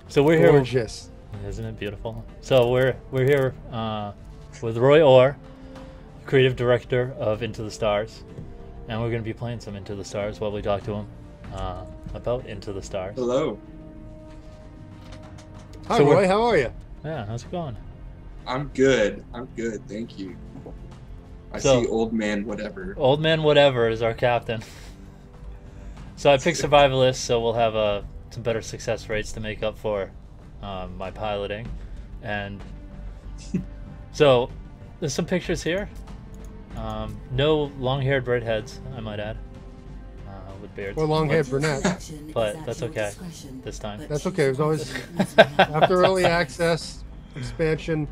So we're here. Gorgeous. Isn't it beautiful? So we're here with Roy Orr, creative director of Into the Stars, and we're going to be playing some Into the Stars while we talk to him about Into the Stars. Hello. Hi, Roy. How are you? Yeah, how's it going? I'm good. I'm good. Thank you. I see Old Man Whatever. Old Man Whatever is our captain. So I picked Survivalist, so we'll have some better success rates to make up for my piloting. And so there's some pictures here. No long-haired redheads, I might add, with beards. Or long-haired brunettes. But that's okay this time. That's okay. It was always after early access expansion.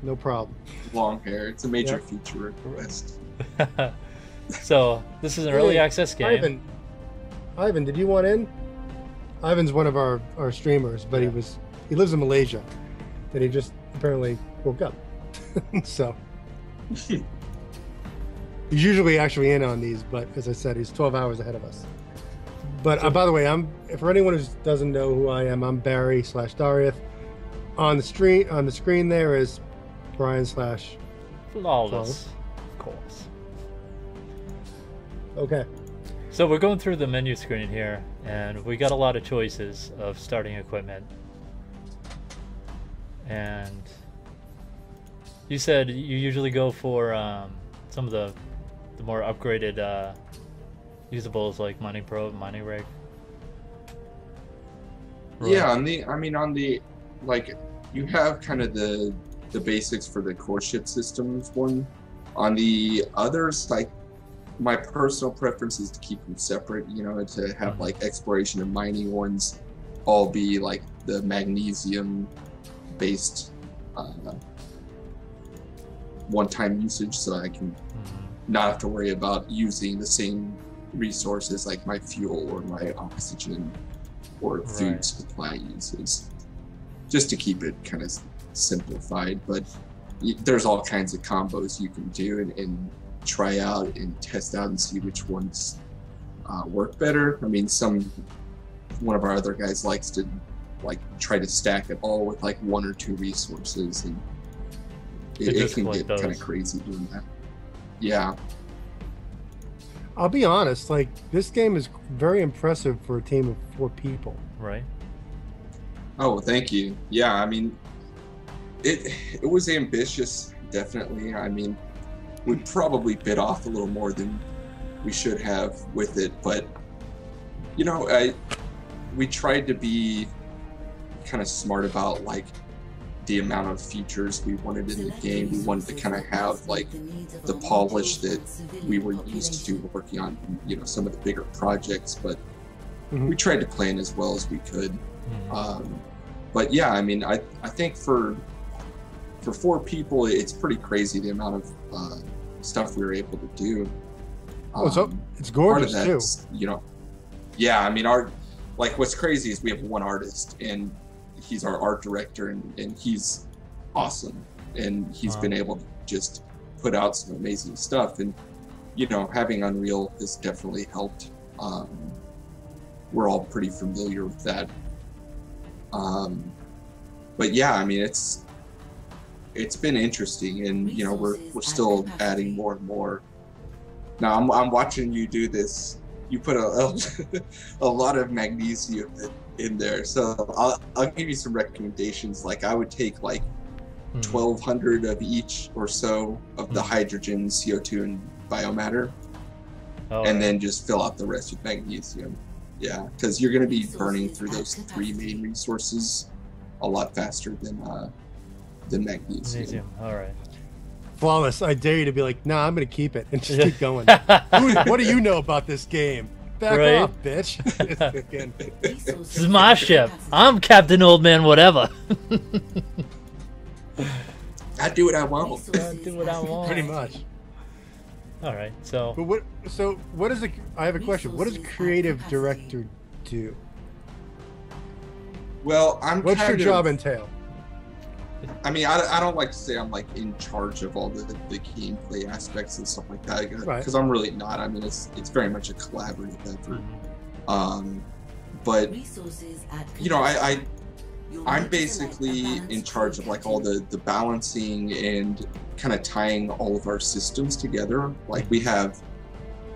No problem. Long hair. It's a major feature request. So this is an early access game. Ivan, did you want in? Ivan's one of our streamers, but he lives in Malaysia, and he just apparently woke up. So he's usually actually in on these, but as I said, he's 12 hours ahead of us. But by the way, for anyone who doesn't know who I am, I'm Barry/Dariath. On the screen there is Brian/Flawliss, of course. Okay. So we're going through the menu screen here, and we got a lot of choices of starting equipment. And you said you usually go for some of the more upgraded usables like mining probe, mining rig. Right. Yeah, on the like you have kind of the basics for the core ship systems one. On the others, like my personal preference is to keep them separate, you know, to have like exploration and mining ones all be like the magnesium based one-time usage, so I can not have to worry about using the same resources like my fuel or my oxygen or food supply uses, just to keep it kind of simplified. But there's all kinds of combos you can do and try out and test out and see which ones work better. I mean, one of our other guys likes to like try to stack it all with like one or two resources, and it can get kind of crazy doing that. Yeah. I'll be honest, like this game is very impressive for a team of 4 people. Right. Oh, thank you. Yeah, I mean, it was ambitious, definitely. I mean, we probably bit off a little more than we should have with it, but you know, we tried to be kind of smart about like the amount of features we wanted in the game. We wanted to kind of have like the polish that we were used to working on, you know, some of the bigger projects, but we tried to plan as well as we could. But yeah, I mean, I think for 4 people, it's pretty crazy the amount of stuff we were able to do. So it's gorgeous too. You know, yeah. I mean, what's crazy is we have one artist, and he's our art director, and he's awesome, and he's been able to just put out some amazing stuff. And you know, having Unreal has definitely helped. We're all pretty familiar with that. But yeah, I mean, it's been interesting, and you know, we're still adding more and more. Now I'm watching you do this. You put a lot of magnesium in there, so I'll give you some recommendations. Like I would take like 1,200 of each or so of the hydrogen, CO2, and biomatter, and then just fill out the rest with magnesium. Yeah, because you're going to be burning through those 3 main resources a lot faster than magnesium. All right. Flawliss, I dare you to be like, nah, I'm going to keep it and just keep going. What do you know about this game? Back off, bitch. This is my ship. I'm Captain Old Man Whatever. I do what I want. I do what I want. Pretty much. All right, so. But what is I have a question. What does a creative director do? Well, what's your job entail? I mean, I don't like to say I'm like in charge of all the gameplay aspects and stuff like that, because I'm really not. I mean, it's very much a collaborative effort. But you know, I'm basically in charge of like all the balancing and kind of tying all of our systems together. Like we have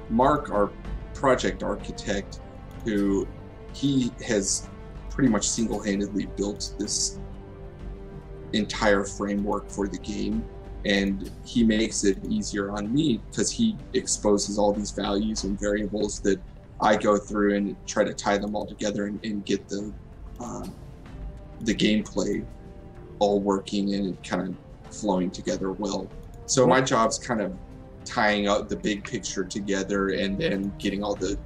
Mark, our project architect, who he has pretty much single-handedly built this entire framework for the game, and he makes it easier on me because he exposes all these values and variables that I go through and try to tie them all together and get the gameplay all working and kind of flowing together well. So my job's kind of tying up the big picture together and then getting all the,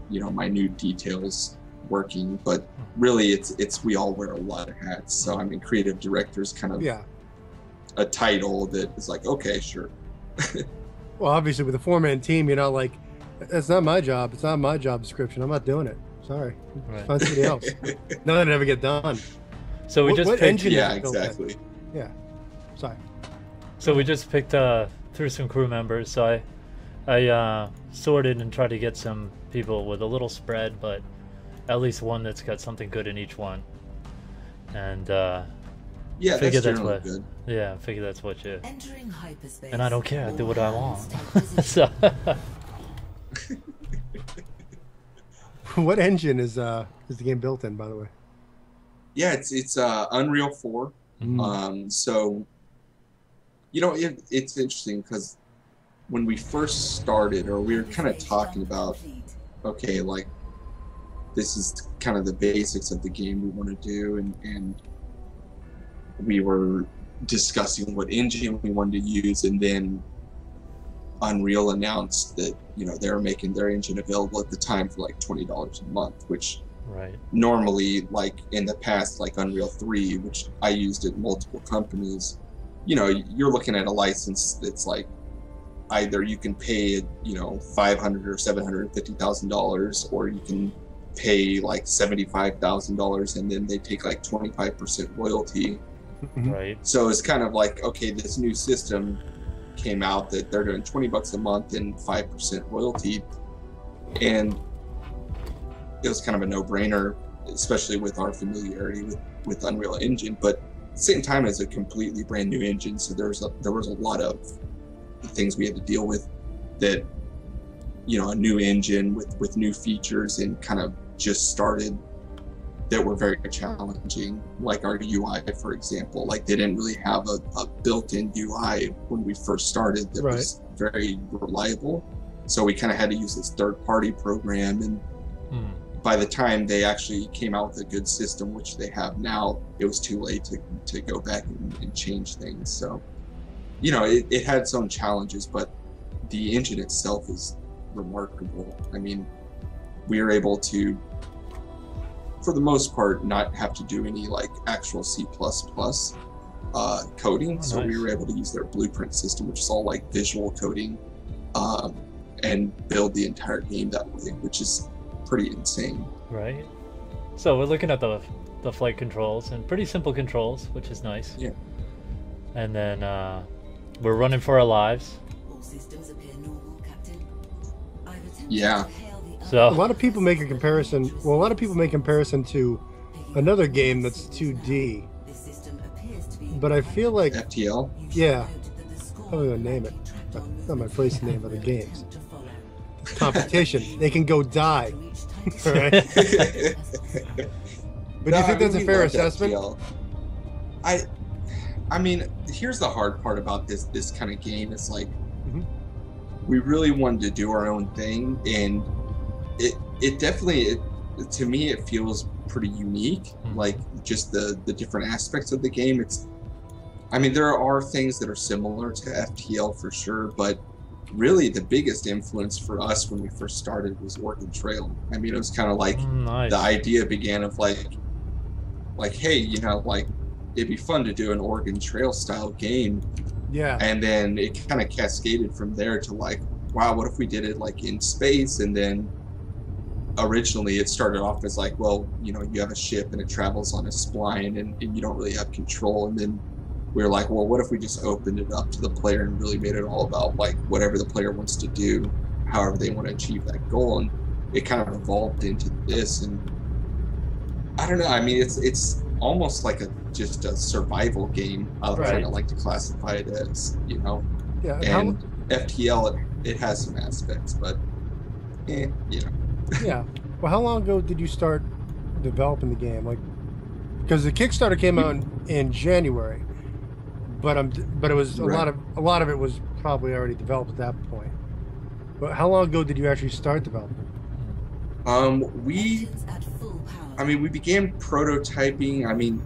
you know, minute details working. But really, it's we all wear a lot of hats. So I mean, creative director's kind of a title that is like, okay, sure. Well, obviously, with a 4-man team, you're not like, that's not my job. It's not my job description. I'm not doing it. Sorry. Right. Find somebody else. None of it ever get done. So we just what picked, engine Yeah, is built in? exactly. Yeah. Sorry. so we just picked through some crew members. So I sorted and tried to get some people with a little spread, but at least one that's got something good in each one. And Yeah, figure that's what good. yeah, I figure that's what you. Entering hyperspace. And I don't care. I do what I want. So What engine is the game built in, by the way? Yeah, it's Unreal 4. So, you know, it's interesting because when we first started, or we were kind of talking about, okay, like this is kind of the basics of the game we want to do, and we were discussing what engine we wanted to use, and then Unreal announced that, you know, they're making their engine available at the time for like $20 a month, which right. normally, like in the past, like Unreal 3, which I used at multiple companies, you know, you're looking at a license that's like either you can pay, you know, $500,000 or $750,000, or you can pay like $75,000 and then they take like 25% royalty. Right. So it's kind of like, okay, this new system came out that they're doing $20 a month and 5% royalty, and it was kind of a no-brainer, especially with our familiarity with Unreal Engine. But at the same time, it's a completely brand new engine, so there was a lot of things we had to deal with, that, you know, a new engine with new features and kind of just started, that were very challenging, like our UI, for example. Like they didn't really have a built-in UI when we first started that was very reliable. So we kind of had to use this third-party program, and by the time they actually came out with a good system, which they have now, it was too late to go back and change things. So, you know, it had its own challenges, but the engine itself is remarkable. I mean, we were able to, for the most part, not have to do any like actual C++ coding. So we were able to use their blueprint system, which is all like visual coding, and build the entire game that way, which is pretty insane. Right. So we're looking at the flight controls, and pretty simple controls, which is nice. Yeah. And then we're running for our lives. All systems appear normal, Captain. I've attempted Yeah. to hail the So A lot of people make a comparison. Well, a lot of people make comparison to another game that's 2D, This system appears to be but I feel like, FTL. yeah, I'm gonna name it. Not my place to name other games. Competition. They can go die. All right. But do you think that's a fair assessment? FTL. I mean, here's the hard part about this kind of game. It's like, we really wanted to do our own thing, and it definitely, to me, it feels pretty unique. Like just the different aspects of the game. I mean, there are things that are similar to FTL for sure, but really the biggest influence for us when we first started was Oregon Trail. I mean, it was kind of like nice. the idea began of like, hey, you know, like it'd be fun to do an Oregon Trail style game. Yeah. And then it kind of cascaded from there to like, wow, what if we did it like in space? And then originally it started off as like, well, you know, you have a ship and it travels on a spline and you don't really have control. And then we were like, well, what if we just opened it up to the player and really made it all about like whatever the player wants to do, however they want to achieve that goal. And it kind of evolved into this. And I don't know, I mean, it's almost like just a survival game. I Right. kind of like to classify it as, you know. Yeah. And FTL, it has some aspects, but you know. Yeah. Well, how long ago did you start developing the game? Like, because the Kickstarter came out in January, but it was a lot of it was probably already developed at that point. But how long ago did you actually start developing? We Engines at full power. I mean, we began prototyping. I mean,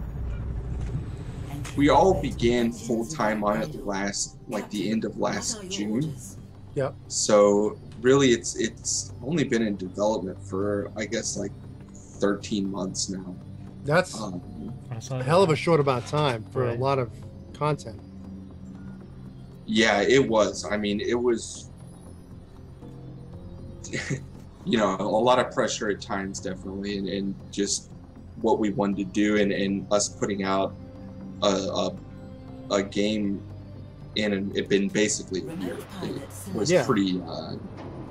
we all began full time on it the end of last June. Yep. So really, it's only been in development for, I guess, like 13 months now. That's That's a not hell of a bad. short amount of time for Right. a lot of content. Yeah, it was. I mean, it was, you know, a lot of pressure at times, definitely, and just what we wanted to do, and us putting out a game it been basically a year. It was Yeah. pretty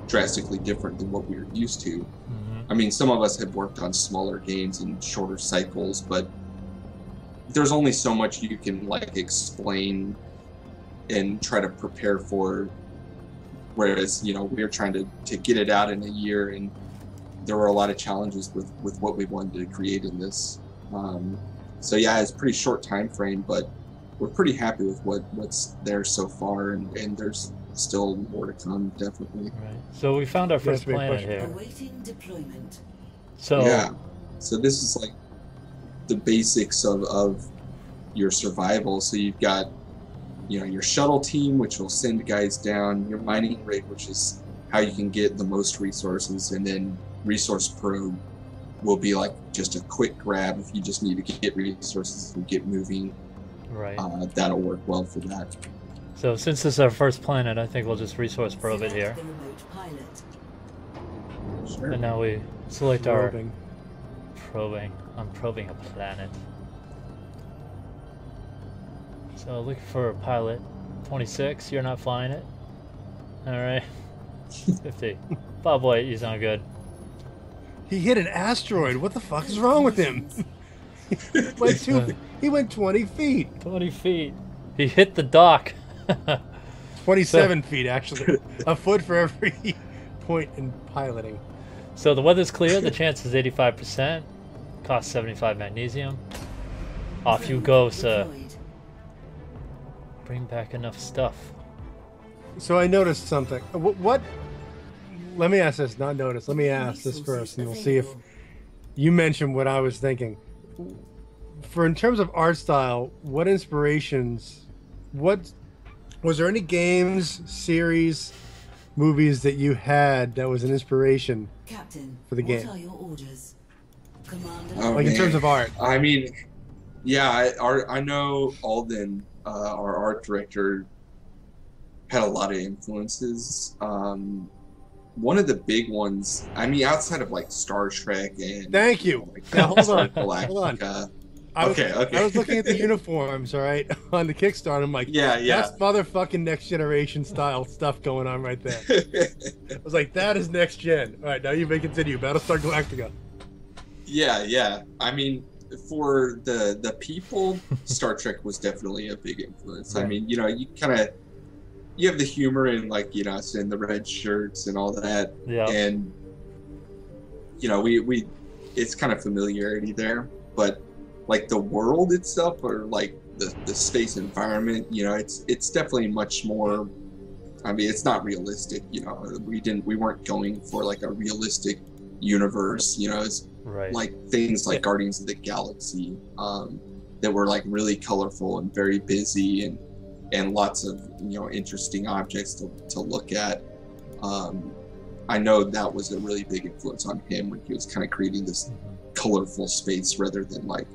drastically different than what we were used to. Mhm. I mean, some of us had worked on smaller games and shorter cycles, but there's only so much you can like explain and try to prepare for. Whereas, you know, we were trying to get it out in a year, and there were a lot of challenges with what we wanted to create in this. So yeah, it's a pretty short time frame, but we're pretty happy with what's there so far, and there's still more to come, definitely. Right. So we found our first That's a big planet question. here. Awaiting deployment. So Yeah. So this is like the basics of your survival. So you've got, you know, your shuttle team, which will send guys down, your mining rig, which is how you can get the most resources, and then resource probe will be like just a quick grab if you just need to get resources and get moving. right. That'll work well for that. So since this is our first planet, I think we'll just resource probe it here. Select the remote pilot. Sure. And now we select our Probing. probing. I'm probing a planet. So looking for a pilot. 26, you're not flying it? Alright. 50. Bob White, you sound good. He hit an asteroid. What the fuck is wrong with him? He went 20 feet. 20 feet. He hit the dock. 27 feet, actually. A foot for every point in piloting. So the weather's clear, the chance is 85%. Cost 75 magnesium. Off you go, sir. Deployed. Bring back enough stuff. So I noticed something. What? Let me ask this, not notice. Let me ask this first, and we'll see if you mentioned what I was thinking. For in terms of art style, what inspirations? What was there any games, series, movies that you had that was an inspiration? Captain, For the game. what are your orders? Commander. Oh, Like in man. terms of art? I mean, yeah, I know Alden, our art director, had a lot of influences. One of the big ones, I mean, outside of like Star Trek and Thank you. like, Now, hold on. Galactica. Hold on. I was looking at the uniforms, all right, on the Kickstarter. I'm like, Yeah. that's motherfucking next generation style stuff going on right there. I was like, that is next gen. All right, now you may continue. Battlestar Galactica. Yeah. I mean, for the people, Star Trek was definitely a big influence. I Right. mean, you know, you have the humor in, like, you know, us in the red shirts and all that, Yeah. and you know, we it's kind of familiarity there, but like the world itself, or like the space environment, you know, it's definitely much more. I mean, it's not realistic, you know. We weren't going for like a realistic universe, you know. It's Right. like things like Guardians of the Galaxy, that were like really colorful and very busy, and lots of, you know, interesting objects to look at. I know that was a really big influence on him when he was kind of creating this colorful space rather than like,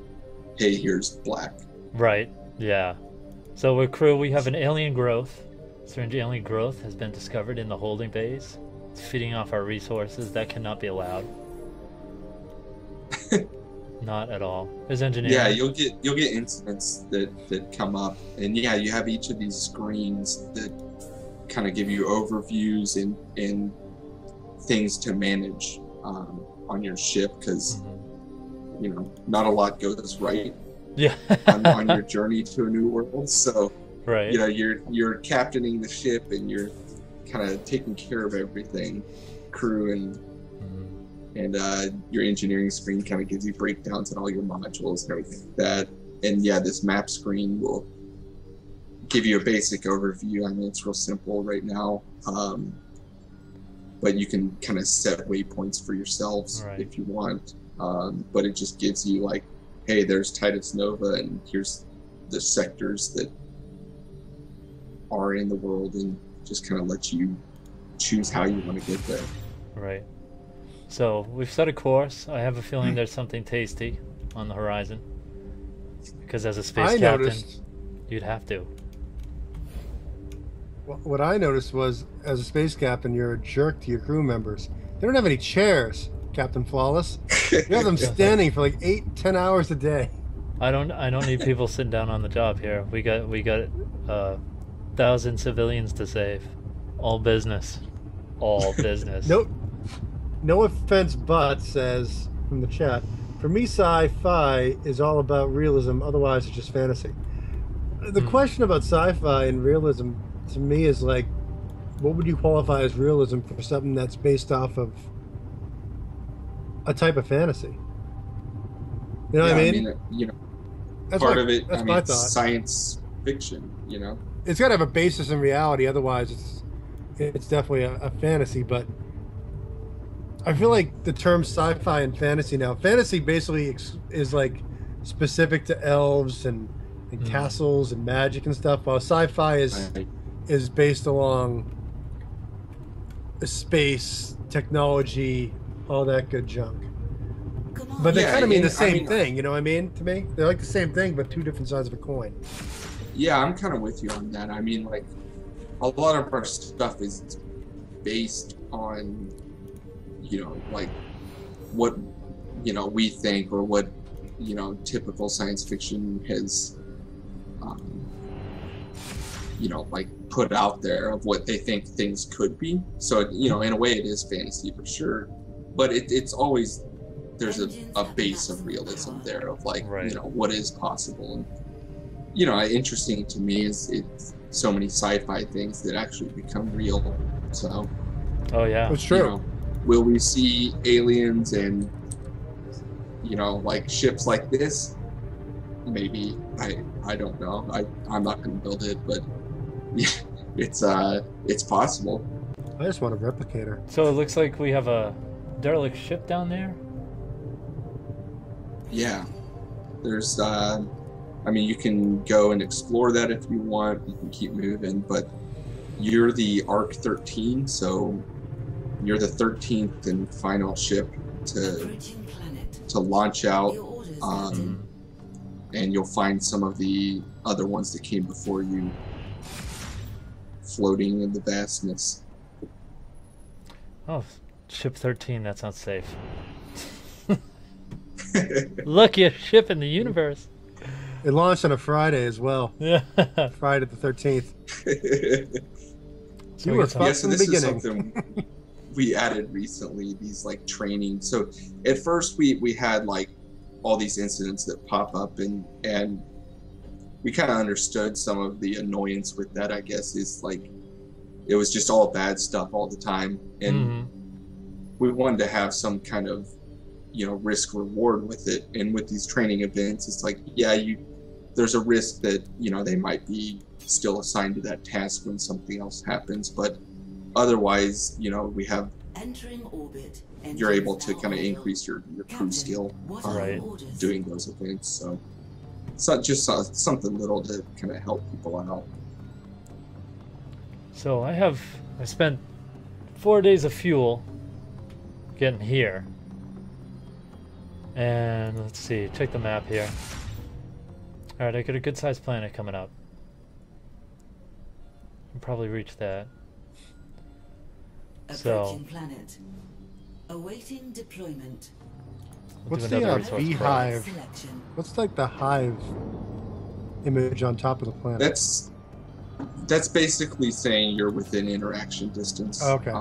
hey, here's black. Right. Yeah. So with crew, we have an alien growth. Strange alien growth has been discovered in the holding bays. It's feeding off our resources. That cannot be allowed. Not at all. There's engineering. Yeah, you'll get incidents that come up, and yeah, you have each of these screens that kind of give you overviews and things to manage on your ship, because you know, not a lot goes right Yeah. on your journey to a new world. So, Right. you know, you're captaining the ship and you're kind of taking care of everything, crew and your engineering screen kind of gives you breakdowns on all your modules and everything like that. And yeah, this map screen will give you a basic overview. I mean, it's real simple right now, but you can kind of set waypoints for yourselves if you want. But it just gives you like, hey, there's Titus Nova, and here's the sectors that are in the world, and just kind of let you choose how you want to get there. Right. So we've set a course. I have a feeling there's something tasty on the horizon. Because as a space captain, you'd have to. What I noticed was, as a space captain, you're a jerk to your crew members. They don't have any chairs, Captain Flawless. You have them standing for like 8-10 hours a day. I don't need people sitting down on the job here. We got 1,000 civilians to save. All business. All business. No offense, but says from the chat, for me, sci-fi is all about realism. Otherwise, it's just fantasy. The question about sci-fi and realism to me is like, what would you qualify as realism for something that's based off of a type of fantasy? You know what I mean? You know, that's part my, of it. That's I my mean, thought. it's science fiction. You know, it's got to have a basis in reality. Otherwise, it's definitely a fantasy. But I feel like the term sci-fi and fantasy now. Fantasy basically is like specific to elves and castles and magic and stuff, while sci-fi is based along space, technology, all that good junk. But they kind of mean the same thing, you know what I mean? To me, they're like the same thing, but two different sides of a coin. Yeah, I'm kind of with you on that. I mean, like, a lot of our stuff is based on, you know, like what, you know, we think, or what, you know, typical science fiction has, you know, like put out there of what they think things could be. So, you know, in a way it is fantasy for sure, but it's always, there's a base of realism there of like, you know, what is possible. And, you know, interesting to me is it's so many sci-fi things that actually become real. So, oh yeah, it's true. You know, will we see aliens and, you know, like ships like this? Maybe. I don't know. I'm not going to build it, but yeah, it's possible. I just want a replicator. So it looks like we have a derelict ship down there. Yeah, there's. I mean, you can go and explore that if you want. You can keep moving, but you're the Arc 13, so you're the 13th and final ship to launch out. And you'll find some of the other ones that came before you floating in the vastness. Oh, ship 13, that sounds safe. Luckiest ship in the universe. It launched on a Friday as well. Yeah. Friday the 13th. So you were fucked from the beginning. Is something we added recently, these like training. So at first we had like all these incidents that pop up, and we kind of understood some of the annoyance with that, I guess, is like it was just all bad stuff all the time, and we wanted to have some kind of, you know, risk reward with it. And with these training events, it's like, yeah, there's a risk that, you know, they might be still assigned to that task when something else happens, but otherwise, you know, we have entering orbit. You're able to kind of increase your crew skill doing those events. So it's not just something little to kind of help people out. So I spent 4 days of fuel getting here. And let's see, check the map here. Alright, I got a good sized planet coming up. Can probably reach that. Approaching planet. Awaiting deployment. What's the beehive? What's like the hive image on top of the planet? That's basically saying you're within interaction distance. Okay.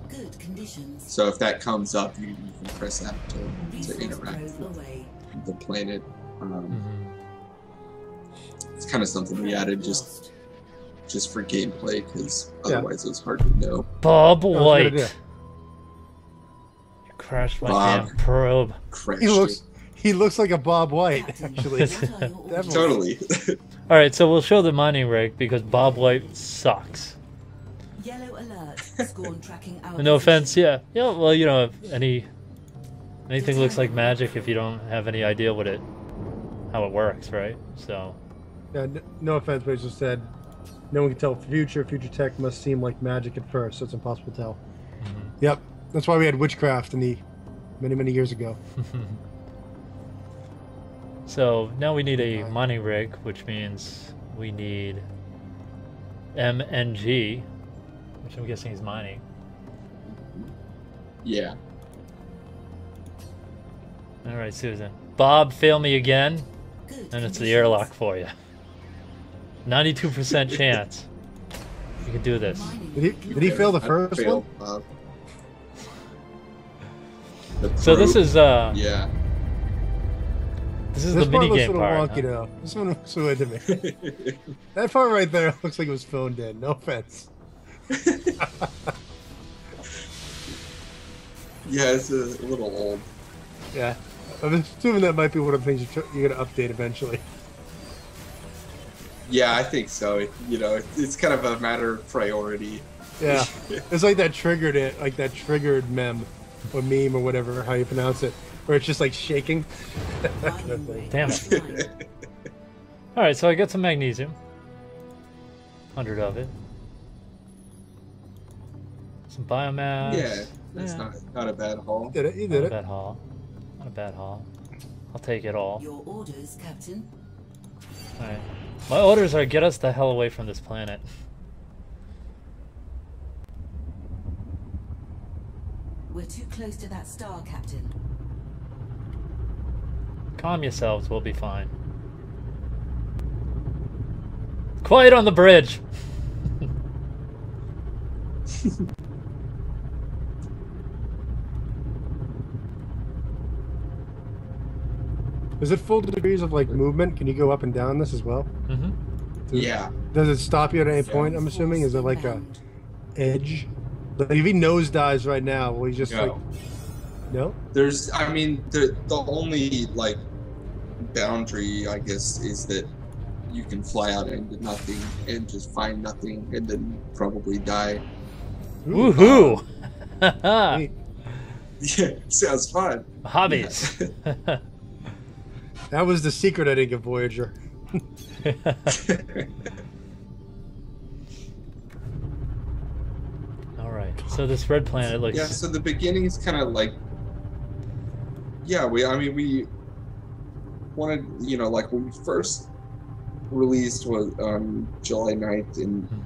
Good conditions. So if that comes up, you can press that to interact. the planet. Mm-hmm. It's kind of something we added just for gameplay, because otherwise it was hard to know. Bob Oh, White. good idea. You crashed my Bob. damn probe. Crashed He looks like a Bob White, actually. Totally. All right, so we'll show the mining rig because Bob White sucks. Yellow alert. Scorn tracking our No offense, position. yeah. Well, you know, if anything looks like magic if you don't have any idea how it works, right? So. Yeah, no offense, but he just said no one can tell future. Future tech must seem like magic at first, so it's impossible to tell. Mm-hmm. Yep, that's why we had witchcraft in the many years ago. So now we need a mining rig, which means we need MNG, which I'm guessing is mining. Yeah. All right, Susan. Bob, fail me again, Good and it's the conditions. airlock for you. 92% chance. You can do this. Mining Did he fail the I first failed, one? So this is Yeah. this is This the part mini looks game a little part. wonky, though. This one looks weird to me. That part right there looks like it was phoned in. No offense. Yeah, it's a little old. Yeah, I'm assuming that might be one of the things you're going to update eventually. Yeah, I think so. You know, it's kind of a matter of priority. Yeah, it's like that triggered meme or meme or whatever, how you pronounce it, where it's just like shaking. mining rig Damn it. offline. All right, so I got some magnesium. 100 of it. Some biomass. Yeah, that's not a bad haul. You did it. You Not did a it. bad haul. Not a bad haul. I'll take it all. Your orders, Captain. All right. My orders are get us the hell away from this planet. We're too close to that star, Captain. Calm yourselves, we'll be fine. Quiet on the bridge! Is it full degrees of like movement? Can you go up and down this as well? Mm-hmm. Yeah. Does it stop you at any point? I'm assuming. Is it like a Inbound. edge? Like if he nosedives right now, will he just like No. no? There's, I mean, the only like boundary, I guess, is that you can fly out into nothing and just find nothing and then probably die. Woohoo! Neat. Yeah, sounds fun. Hobbies. That was the secret I didn't get Voyager. All right. So this red planet looks. Yeah, so the beginning is kind of like, yeah, we wanted, you know, like when we first released was on July 9th, and Mhm.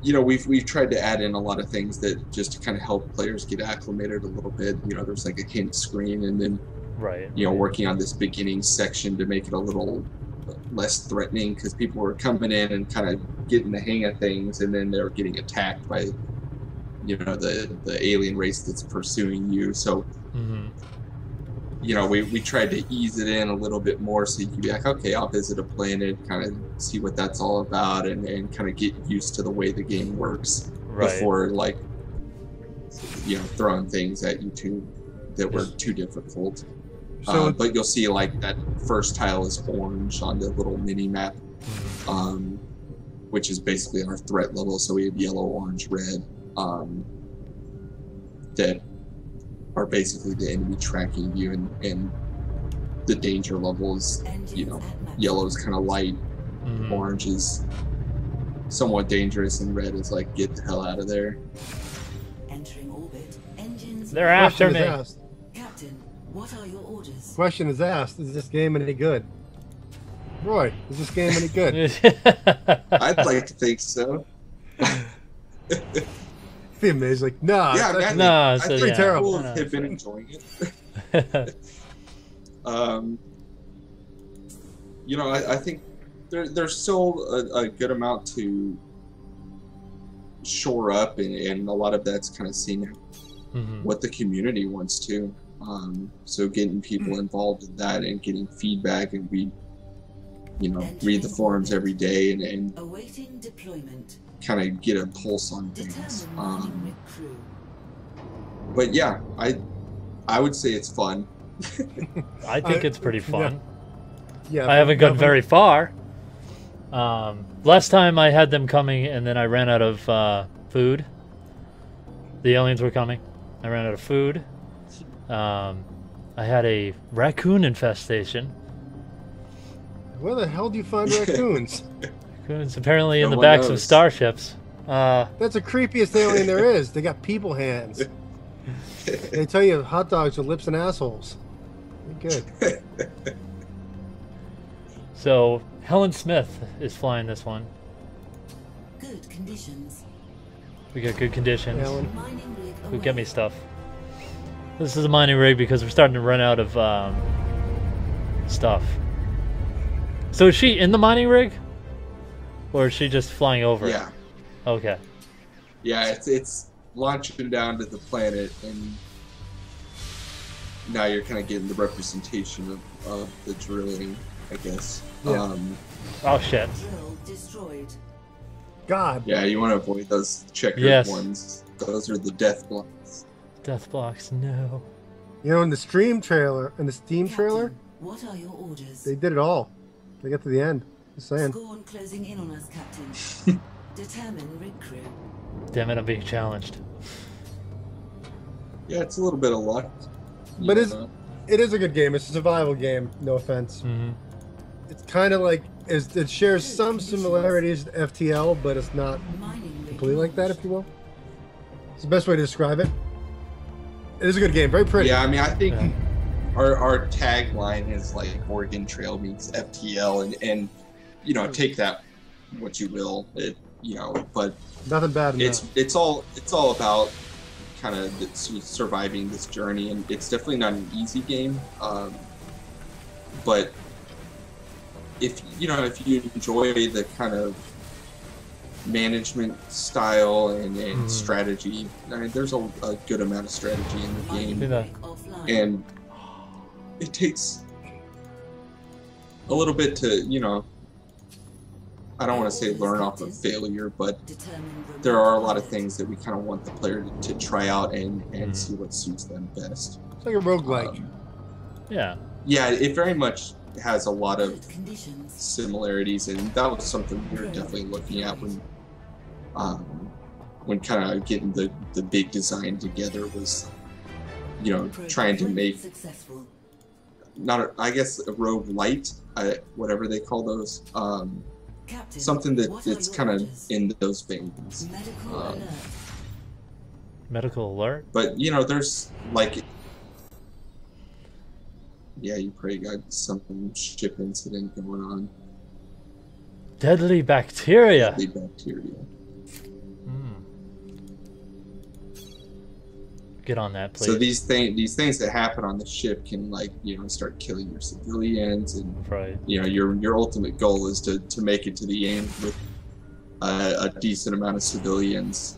you know, we've tried to add in a lot of things that just to kind of help players get acclimated a little bit. You know, there's like a hint screen, and then Right. you know, working on this beginning section to make it a little less threatening, because people were coming in and kind of getting the hang of things, and then they were getting attacked by, you know, the alien race that's pursuing you. So Mm-hmm. you know, we tried to ease it in a little bit more, so you can be like, okay, I'll visit a planet, kind of see what that's all about, and kind of get used to the way the game works Right. before, like, you know, throwing things at you that were too difficult. So But you'll see, like, that first tile is orange on the little mini map, Mhm. which is basically our threat level. So we have yellow, orange, red, that are basically the enemy tracking you, and the danger level is, you know, yellow is kind of light, Mhm. orange is somewhat dangerous, and red is like, get the hell out of there. Entering orbit. Engines. They're after question me. is asked. Captain, what are your orders? Question is asked. Is this game any good? Roy, is this game any good? I'd like to think so. Be amazed. Like, nah. Yeah, it's man, No, I so think yeah. terrible. people have been enjoying it. You know, I think there's still a good amount to shore up, and a lot of that's kind of seeing Mhm. what the community wants to. So getting people involved in that and getting feedback, and we, read the forums every day and Awaiting deployment. kind of get a pulse on things. Determine mining rig crew. But yeah, I would say it's fun. I think it's pretty fun. Yeah, I haven't gotten very far. Last time I had them coming, and then I ran out of food. The aliens were coming. I ran out of food. I had a raccoon infestation. Where the hell do you find raccoons? Raccoons apparently in No the one backs of knows. starships. That's the creepiest alien there is. They got people hands. They tell you hot dogs with lips and assholes. You're good. So Helen Smith is flying this one. Good conditions. We got good conditions. Helen. Mining rig Who away. get me stuff? This is a mining rig because we're starting to run out of stuff. So is she in the mining rig, or is she just flying over? it? Yeah, Okay. yeah, it's launching down to the planet, and now you're kind of getting the representation of the drilling, I guess. Yeah. Oh shit. Drill destroyed. God. Yeah, you want to avoid those checkered Yes. ones. Those are the death blocks. Death blocks. No. You know, in the Steam trailer, Captain, what are your orders? they did it all. They got to the end. Just saying. Scorn closing in on us, Captain. Determine rig crew. Damn it! I'm being challenged. Yeah, it's a little bit of luck. But you it's- know. It is a good game. It's a survival game. No offense. Mm-hmm. It's kind of like it shares some similarities to FTL, but it's not Mining rig completely like that, launched. if you will. It's the best way to describe it. It is a good game. Very pretty. Yeah, I mean, I think Yeah. our tagline is like Oregon Trail meets FTL, and take that what you will, but Nothing bad in that. it's all about kind of surviving this journey, and it's definitely not an easy game, but if you enjoy the kind of management style and strategy, I mean, there's a good amount of strategy in the Mining game, Yeah. rig offline. and it takes a little bit to I don't want to say learn off of failure, but Determine there are a lot of things that we kind of want the player to try out and see what suits them best. It's like a roguelike. Yeah. Yeah, it very much has a lot of good conditions. similarities, and that was something we were definitely looking at when kind of getting the big design together was, trying to make Successful. I guess a rogue light, whatever they call those, Captain, something what are that's your kind of orders? in those veins. Medical um, alert. Medical alert. But there's like, yeah, you probably got some ship incident going on. Deadly bacteria. The bacteria. Get on that, please. So these things that happen on the ship can start killing your civilians, and Right. your ultimate goal is to make it to the end with a decent amount of civilians,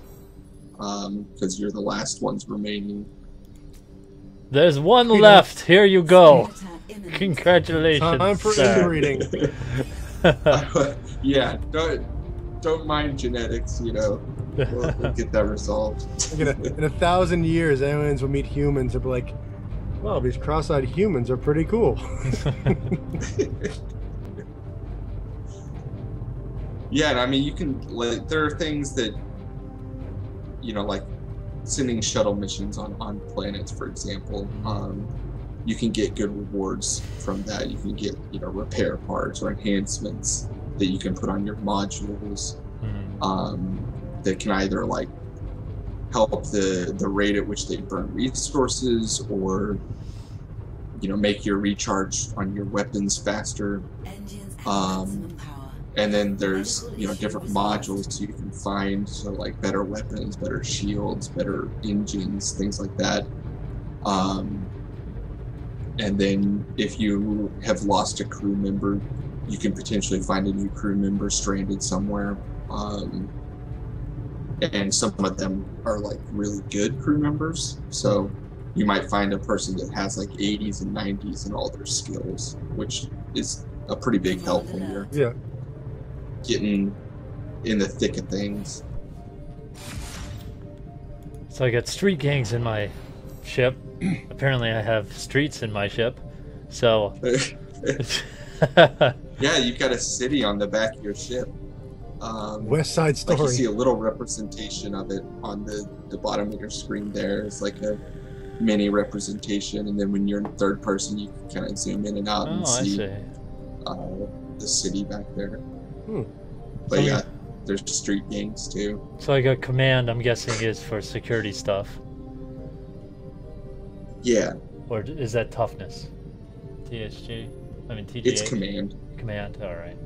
because you're the last ones remaining. There's one left. Here you go. Attack imminent. Congratulations, Time for sir. reading. Yeah, don't mind genetics. We'll get that resolved. In 1,000 years, aliens will meet humans and be like, "Wow, these cross-eyed humans are pretty cool." Yeah, and I mean, you can there are things that like sending shuttle missions on planets, for example. You can get good rewards from that. You can get repair parts or enhancements that you can put on your modules. That can either help the rate at which they burn resources, or make your recharge on your weapons faster. Engines at Um, maximum power. And then there's different modules you can find, so like better weapons, better shields, better engines, things like that. And then if you have lost a crew member, you can potentially find a new crew member stranded somewhere. And some of them are really good crew members, so you might find a person that has like 80s and 90s in all their skills, which is a pretty big help when you're Yeah. getting in the thick of things. So I got street gangs in my ship. Apparently I have streets in my ship. So Yeah, you've got a city on the back of your ship. West Side Like you Story. see a little representation of it on the bottom of your screen there. It's like a mini representation, and then when you're in third person, you can kind of zoom in and out and I see see. the city back there. Hmm. But So yeah, there's street gangs too. So I got command, I'm guessing, is for security stuff. Yeah, Or is that toughness? THG? I mean TGH? it's command. Command, alright.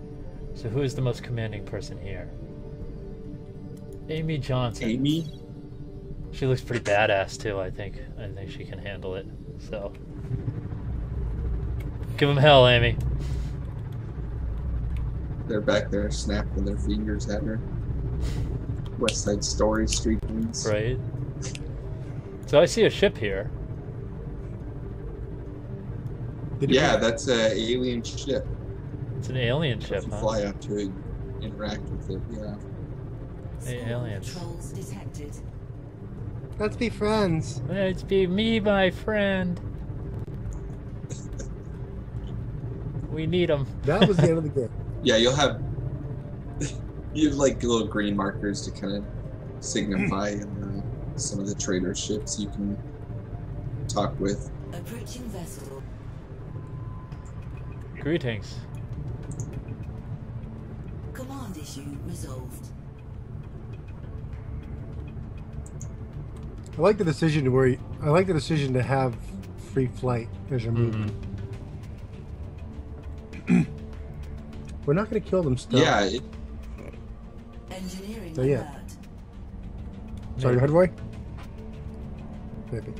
So who is the most commanding person here? Amy Johnson. Amy? She looks pretty badass too, I think. I think she can handle it. So give him hell, Amy. They're back there snapping their fingers at her. West Side Story, street gangs. Right. So I see a ship here. Did you- Yeah, that's an alien ship. It's an alien If ship, you huh? fly up to it, interact with it, yeah. Hey, aliens. Trolls detected. Let's be friends. Let's be me, my friend. We need them. That was the end of the game. Yeah, you'll have you have like little green markers to kind of signify some of the trader ships you can talk with. Approaching vessel. Greetings. Command issue resolved. I like the decision to have free flight as your movement. We're not going to kill them still. Yeah, Engineering So, yeah. alert. Sorry, head boy. Maybe.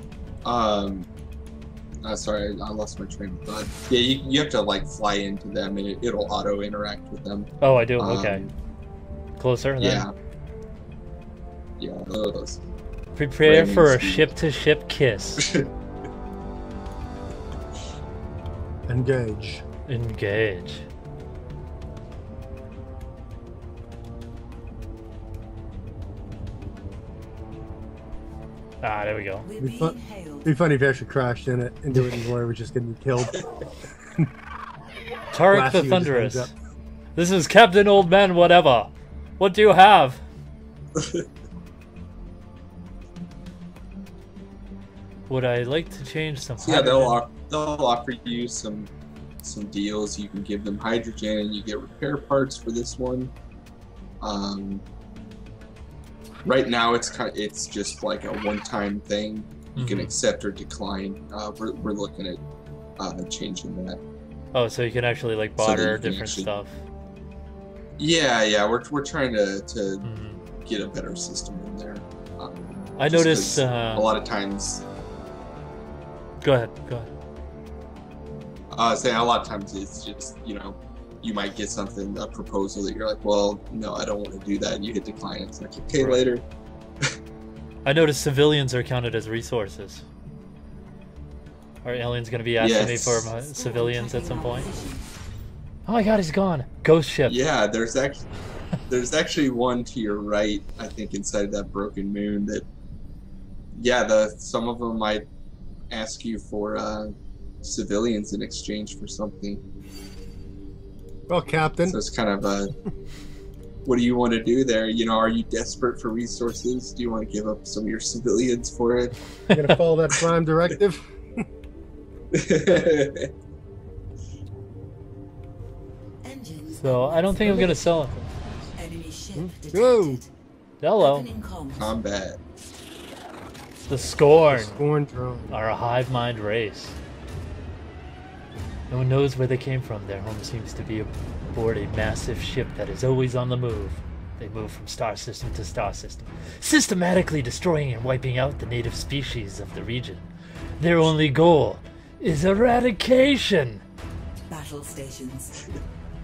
sorry, I lost my train of thought. Yeah, you have to like fly into them and it'll auto interact with them. Oh, I do. Okay. Closer. Then. Yeah. Yeah, those. Prepare Ramming for a speed. ship-to-ship kiss. Engage. Engage. Ah, there we go. We're We being thought- hailed. It'd be funny if you actually crashed in it into it and Roy was just getting killed. Tarek Blast the you with his Thunderous. hands This is Captain Old Man Whatever. What do you have? Would I like to change some So yeah, they'll hydrogen? they'll offer you some deals. You can give them hydrogen, and you get repair parts for this one. Right now, it's just like a one-time thing. You can Mhm. accept or decline. We're looking at changing that. Oh, so you can actually like So that barter you can different actually- stuff. Yeah, we're trying to Mhm. get a better system in there. I Just noticed. 'cause a lot of times. Go ahead. Go ahead. Saying a lot of times it's just, you might get something, a proposal that you're like, well, no, I don't want to do that. And you hit decline. It's like, okay, Right. later. I noticed civilians are counted as resources. Are aliens going to be asking me for Yes. my civilians at some point? Oh my god, he's gone. Ghost ship. Yeah, there's actually one to your right, I think, inside that broken moon that, yeah, some of them might ask you for civilians in exchange for something. Well, Captain. So it's kind of what do you want to do there? Are you desperate for resources? Do you want to give up some of your civilians for it? You're going to follow that prime directive? Engines So I don't think I'm going to sell it. enemy ship Whoa. detected. Hello. Opening comms. Combat. The Scorn Scorn drone. are a hive mind race. No one knows where they came from. Their home seems to be aboard a massive ship that is always on the move. They move from star system to star system, systematically destroying and wiping out the native species of the region. Their only goal is eradication. Battle stations.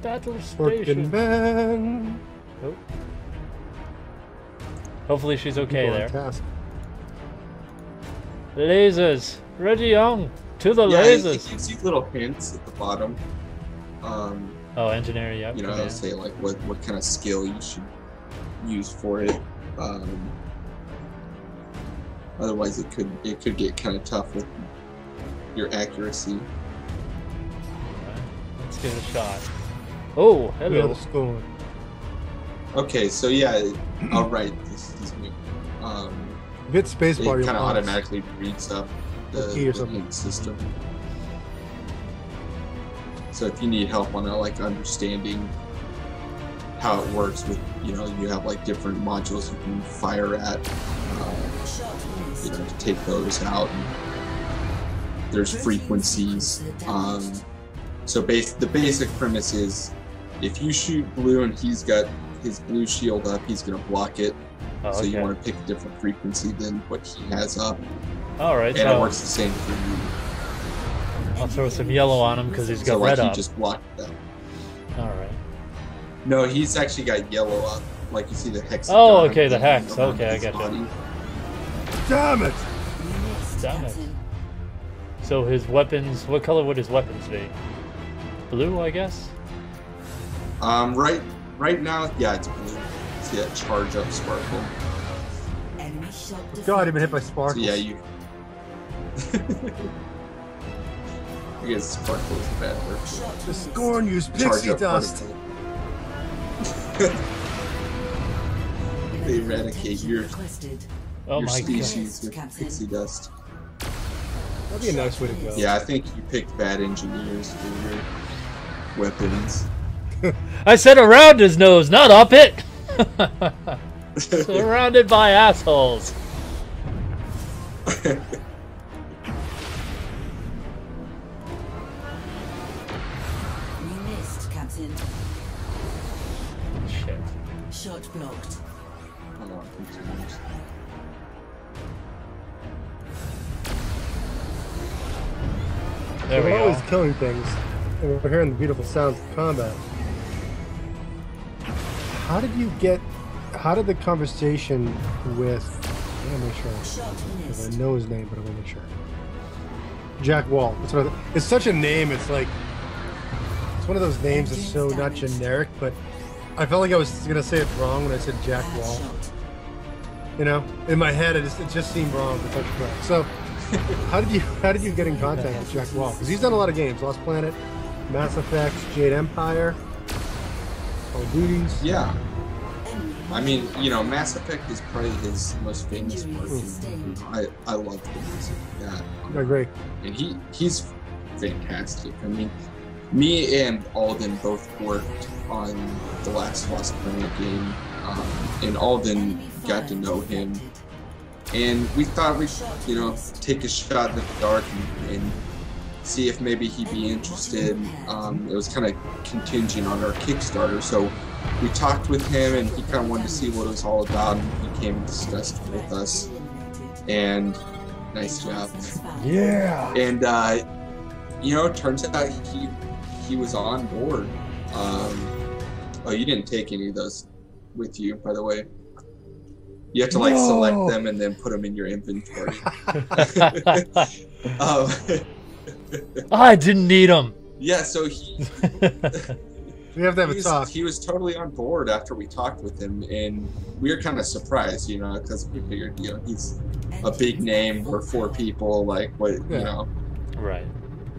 Battle Working station. man. Oh. Hopefully she's okay People on there. task. Lasers. Reggie Young. To the Yeah, it lasers. gives you little hints at the bottom. Oh, engineering, yep. You know, it'll say like what kind of skill you should use for it. Otherwise, it could get kind of tough with your accuracy. Alright, let's give it a shot. Oh, hello. Score. Okay, so yeah, I'll write this new. Hit spacebar. It kind of automatically reads up the hint system. So if you need help on like understanding how it works with, you know, you have like different modules you can fire at, you know, to take those out. And there's frequencies. So the basic premise is if you shoot blue and he's got his blue shield up, he's going to block it. Oh, so okay. you want to pick a different frequency than what he has up. Alright, And so it works the same for you. I'll throw some yellow on him because he's got So like red he up. just blocked that. Alright. No, he's actually got yellow up. Like you see the hex. Oh, okay, the hex. Okay, I gotcha. Damn it! Damn it. So his weapons, what color would his weapons be? Blue, I guess? Right now, yeah, it's blue. See that charge up sparkle. God, I've been hit by So sparkles. yeah, you. I guess sparkle is a bad word. The scorn use Charge pixie up dust. particle. They eradicate your Oh my species god. with pixie dust. That'd be a nice way to go. Yeah, I think you picked bad engineers for your weapons. I said around his nose, not up it! Surrounded by assholes. We missed, Captain. Shit. Shot blocked. There we We're always go. killing things, and we're hearing the beautiful sounds of combat. How did the conversation with, I want to make sure, because I know his name, but I want to make sure. Jack Wall. That's what it's such a name, it's like, it's one of those names that's so not generic, but I felt like I was going to say it wrong when I said Jack Wall. You know, in my head, it just seemed wrong, but that's correct. So, how did you get in contact with Jack Wall? Because he's done a lot of games: Lost Planet, Mass Effect, Jade Empire, Call of Duties. Yeah. I mean, you know, Mass Effect is probably his most famous work. I love the music of that. I agree. And he's fantastic. I mean, me and Alden both worked on the last Lost Planet game, and Alden got to know him. And we thought we'd, you know, take a shot in the dark and see if maybe he'd be interested. It was kind of contingent on our Kickstarter, so we talked with him, and he kind of wanted to see what it was all about, and he came and discussed with us. And nice job. Yeah. And you know, it turns out he was on board. Oh, you didn't take any of those with you, by the way. You have to like select them and then put them in your inventory. I didn't need them. Yeah, so We have to have a talk. he was totally on board after we talked with him, and we were kind of surprised, you know, because we figured, you know, he's a big name. We're 4 people, like what, you know. Right.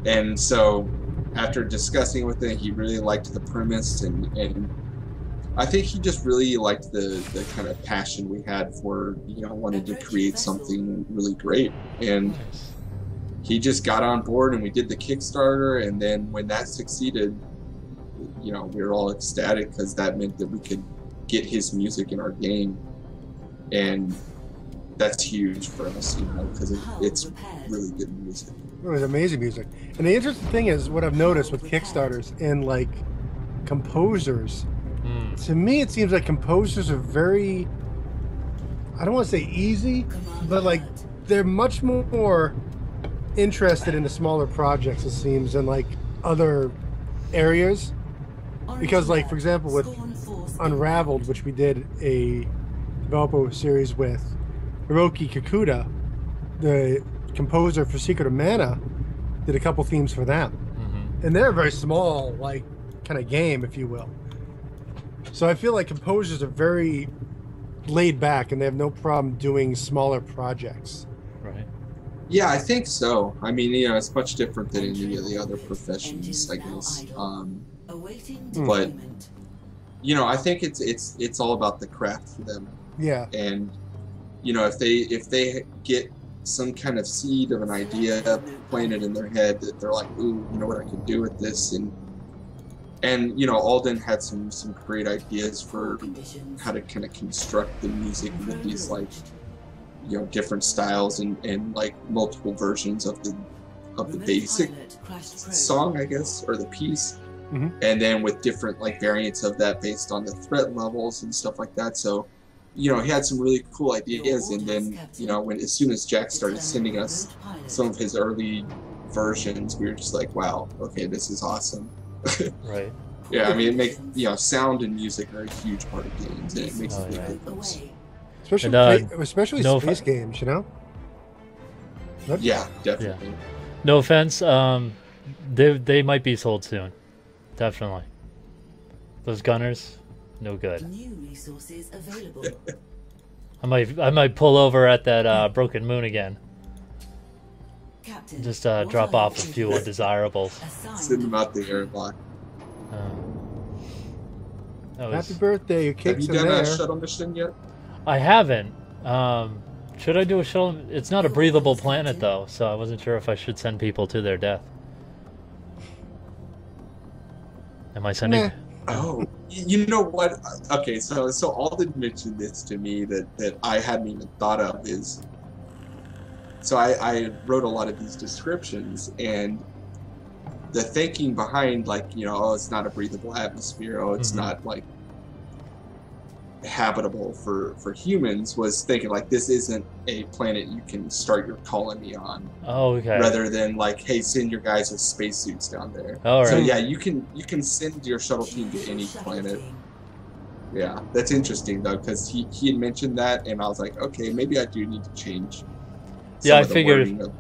And so after discussing with him, he really liked the premise, and I think he just really liked the kind of passion we had for, you know, wanting to create something really great. And he just got on board, and we did the Kickstarter, and then when that succeeded, you know, we were all ecstatic because that meant that we could get his music in our game. And that's huge for us, you know, because it's really good music. It was amazing music. And the interesting thing is, what I've noticed with Kickstarters and like composers, to me it seems like composers are very, I don't want to say easy, but like they're much more interested in the smaller projects, it seems, than like other areas. Because like, for example, with Unraveled, which we did a developer series with Hiroki Kikuta, the composer for Secret of Mana did a couple themes for them. And they're a very small, like, kind of game, if you will. So I feel like composers are very laid back and they have no problem doing smaller projects. Right. Yeah, I think so. I mean, you know, it's much different than any of the other professions, I guess. But you know, I think it's all about the craft for them. Yeah. And you know, if they get some kind of seed of an idea planted in their head that they're like, ooh, you know what I could do with this, and you know, Alden had some great ideas for how to kind of construct the music with these, like, you know, different styles and like multiple versions of the basic song, I guess, or the piece. And then with different like variants of that based on the threat levels and stuff like that. So, you know, he had some really cool ideas. And then, you know, as soon as Jack started sending us some of his early versions, we were just like, wow, okay, this is awesome. Right. Yeah, I mean, it makes, you know, sound and music are a huge part of games, and it makes a big difference. Especially space games, you know? Yeah, definitely. Yeah. No offense, they might be sold soon. Definitely. Those gunners, no good. New resources available. I might pull over at that Broken Moon again. Captain, Just drop off a few undesirables. Send them out the airlock. Happy birthday, your cake's in there. Have you done there. a shuttle mission yet? I haven't. Should I do a shuttle? It's not a breathable planet though, so I wasn't sure if I should send people to their death. Am I sending? Oh, you know what? Okay, so Alden mentioned this to me that I hadn't even thought of is. So I wrote a lot of these descriptions, and the thinking behind, like, you know, oh, it's not a breathable atmosphere, oh, it's not like habitable for humans, was thinking like this isn't a planet you can start your colony on. Oh, okay. Rather than like, hey, send your guys with spacesuits down there. All right. So yeah, you can send your shuttle team to any planet. Yeah, that's interesting though, because he had mentioned that, and I was like, okay, maybe I do need to change. Yeah, I figured.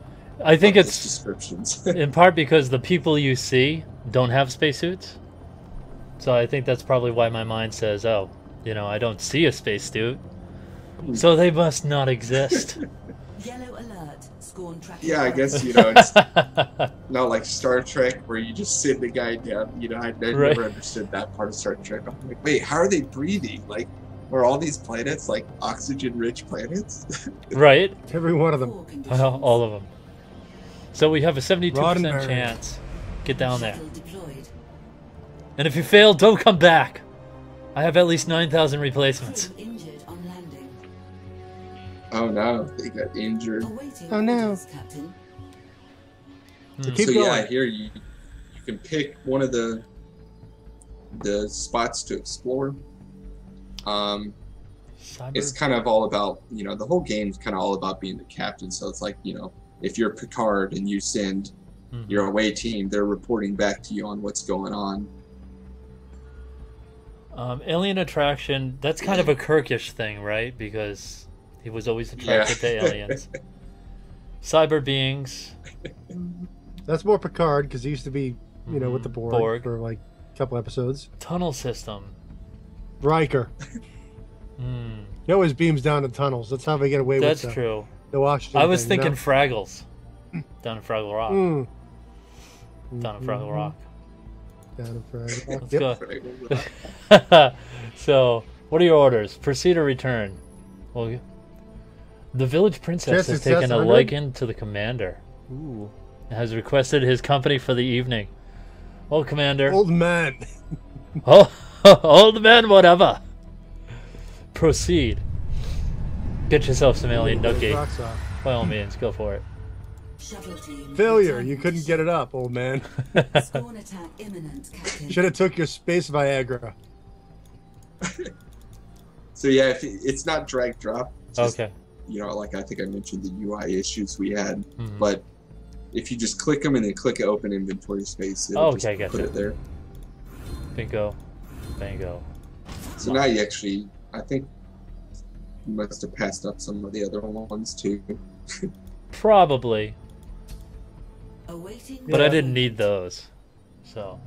I think it's descriptions in part because the people you see don't have spacesuits. So I think that's probably why my mind says, oh, you know, I don't see a spacesuit, so they must not exist. Yellow alert. Scorn tracking. Yeah, I guess, you know, it's not like Star Trek where you just send the guy down. You know, I never understood that part of Star Trek. I'm like, wait, how are they breathing? Like, are all these planets like oxygen-rich planets? Right. Every one of them. All of them. So we have a 72% chance. Get down there. And if you fail, don't come back. I have at least 9,000 replacements. Oh no, they got injured. Oh no. So yeah, I hear you. You can pick one of the spots to explore. It's kind of all about, you know, the whole game's kind of all about being the captain. So it's like, you know, if you're Picard and you send your away team, they're reporting back to you on what's going on. Alien attraction, that's kind of a Kirkish thing, right? Because he was always attracted to aliens. Cyber beings. That's more Picard, because he used to be, you know, with the Borg for like a couple episodes. Tunnel system. Riker. He always beams down the tunnels. That's how they get away with That's true. The Washington I was thing, thinking you know? Fraggles. Down in Fraggle Rock. Down in Fraggle Rock. Down in Fraggle Rock. Let's go. So, what are your orders? Proceed or return? Well, the village princess has taken a liking to the commander. Ooh. And has requested his company for the evening. Well, Commander. Old man. Oh, old man, whatever. Proceed. Get yourself some alien nookie. By all means, go for it. Failure. You couldn't get it up, old man. Should have took your space Viagra. So yeah, if it's not drag drop. Just, okay. You know, like I think I mentioned the UI issues we had, but if you just click them and then click open inventory space, it'll just put it there. Bingo. Bingo. So now you actually, I think you must have passed up some of the other ones too. Probably. Awaiting. But I Yeah. didn't need those. So.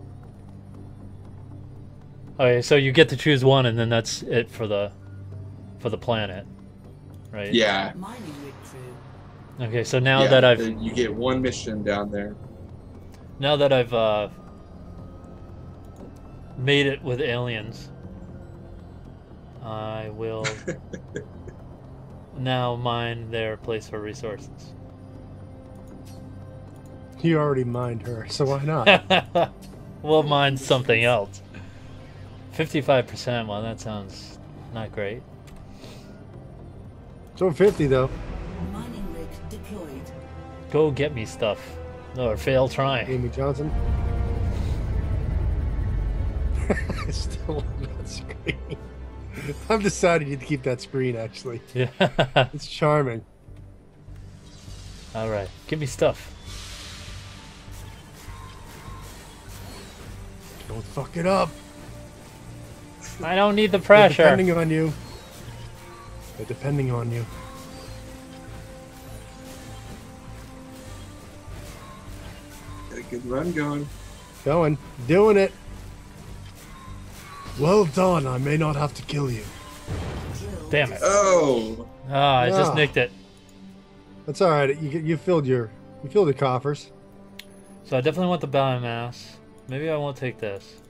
Okay, so you get to choose one, and then that's it for the planet, right? Yeah. Mining rig crew. Okay, so now Yeah, that I've then you get one mission down there. now that I've made it with aliens, I will now mine their place for resources. You already mined her, so why not? We'll mine something else. 55%. Well, that sounds not great. So 50 though. Mining rig deployed. Go get me stuff, or fail trying. Amy Johnson. I still love that screen. I've decided to keep that screen actually. Yeah. It's charming. All right, give me stuff. Don't fuck it up. I don't need the They're pressure. depending on you. They're depending on you. Got a good run going. Going. Doing it. Well done. I may not have to kill you. Drill. Damn it. Oh, Ah, I just Ah. nicked it. That's all right. You filled your the coffers. So I definitely want the biomass. Maybe I won't take this.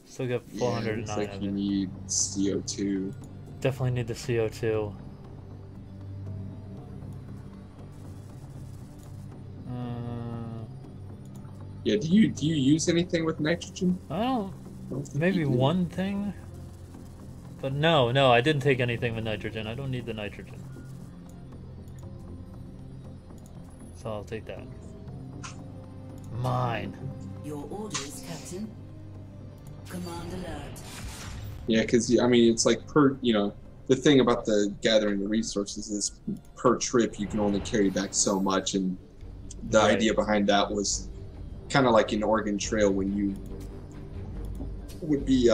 Still got yeah. 409 Looks like of you it. need CO2. Definitely need the CO2. Yeah. Do you use anything with nitrogen? I don't. I don't think Maybe you do. one thing. But no, I didn't take anything with nitrogen. I don't need the nitrogen. So I'll take that. Mine. Your orders, Captain. Command alert. Yeah, because I mean, it's like per the thing about the gathering the resources is per trip you can only carry back so much, and the Right. idea behind that was kind of like an Oregon Trail when you would be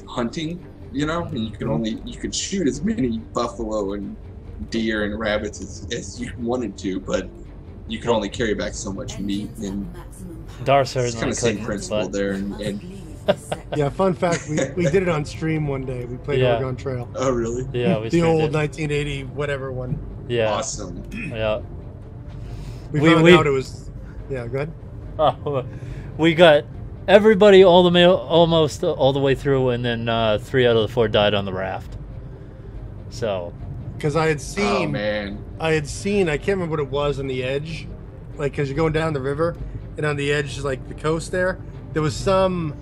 hunting, and you could shoot as many buffalo and deer and rabbits as you wanted to, but you could only carry back so much meat, Engines at and maximum power. Dar it's kind certainly of the same couldn't, principle but there. Must And leave this sector. Yeah. Fun fact: we did it on stream one day. We played Yeah. Oregon Trail. oh, really? yeah, we The streamed old it. 1980 whatever one. Yeah, Awesome. yeah. We We- found we- out it was. Yeah. Good. Oh, we got everybody almost all the way through, and then 3 out of the 4 died on the raft. So Because I had Oh seen. man. I can't remember what it was on the edge, like because you're going down the river, and on the edge, like the coast there was some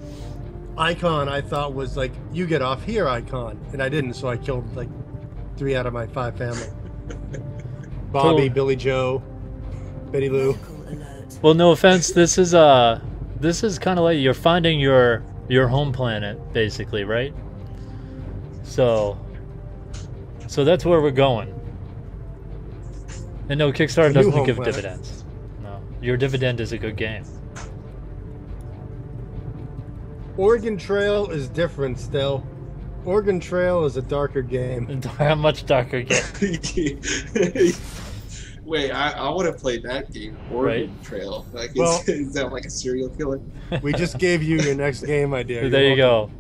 icon I thought was like "you get off here" icon, and I didn't, so I killed like 3 out of my 5 family. Bobby, Cool. Billy Joe, Betty Lou. Medical alert. well, no offense. This is kind of like you're finding your home planet, basically, right? So that's where we're going. And no, Kickstarter New doesn't home give planet. dividends. No, your dividend is a good game. Oregon Trail is different still. Oregon Trail is a darker game. A much darker game. Wait, I would have played that game, Oregon Right. Trail. Like, Well- is that like a serial killer? We just gave you your next game idea. There you go.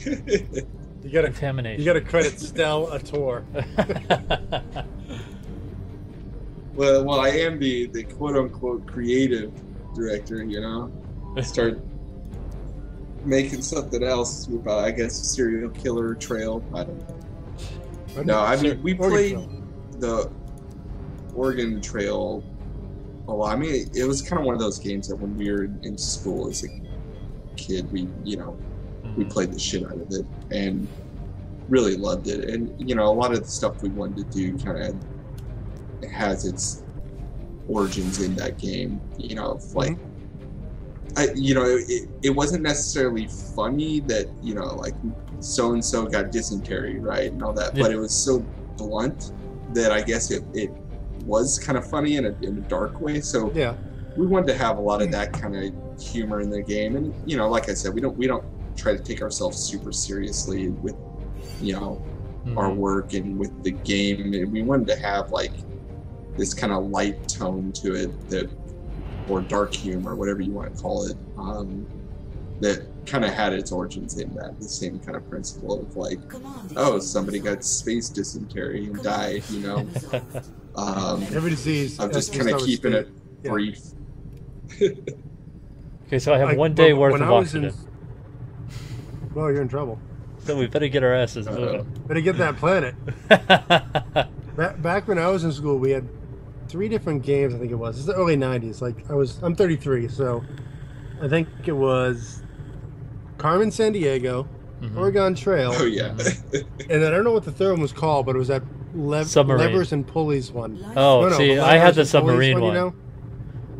You gotta Contamination. credit Stell a tour. Well, I am the quote unquote creative director. Start making something else about, I guess, serial killer trail. I don't know. No, I mean, we Oregon played Trail. the Oregon Trail a lot. I mean, it was kind of one of those games that when we were in school as a kid, we played the shit out of it and really loved it. And, a lot of the stuff we wanted to do kind of has its origins in that game, like, it wasn't necessarily funny that, like so-and-so got dysentery, right? And all that, Yeah. but it was so blunt that I guess it was kind of funny in a dark way. So Yeah. we wanted to have a lot of that kind of humor in the game. And, like I said, we don't try to take ourselves super seriously with, our work and with the game. And we wanted to have like this kind of light tone to it, that, or dark humor, whatever you want to call it, that kind of had its origins in that, the same kind of principle of like, oh, somebody got space dysentery and died, you know. Every disease. I'm just kind of keeping it brief. Okay, so I have 1 day worth of oxygen. Well, you're in trouble. So we better get our asses moving. Better get that planet. Back when I was in school, we had 3 different games. I think it was. It's the early '90s. Like I'm 33, so I think it was Carmen San Diego, Oregon Trail. Oh yeah. And then I don't know what the third one was called, but it was that levers and pulleys one. Oh, no, see, I had the submarine one. You know?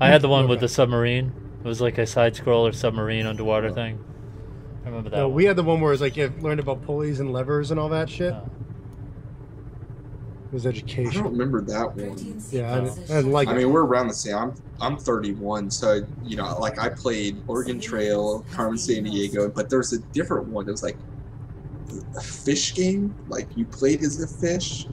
I had the one with the submarine. It was like a side-scroller submarine underwater thing. I remember that. No, one. we had the one where it was like you learned about pulleys and levers and all that shit. Oh. It was education. I don't remember that one. Yeah, I didn't like it. I mean, we're around the same. I'm 31, so you know, like I played Oregon Trail, Carmen San Diego, but there's a different one. It was like a fish game. Like you played as a fish.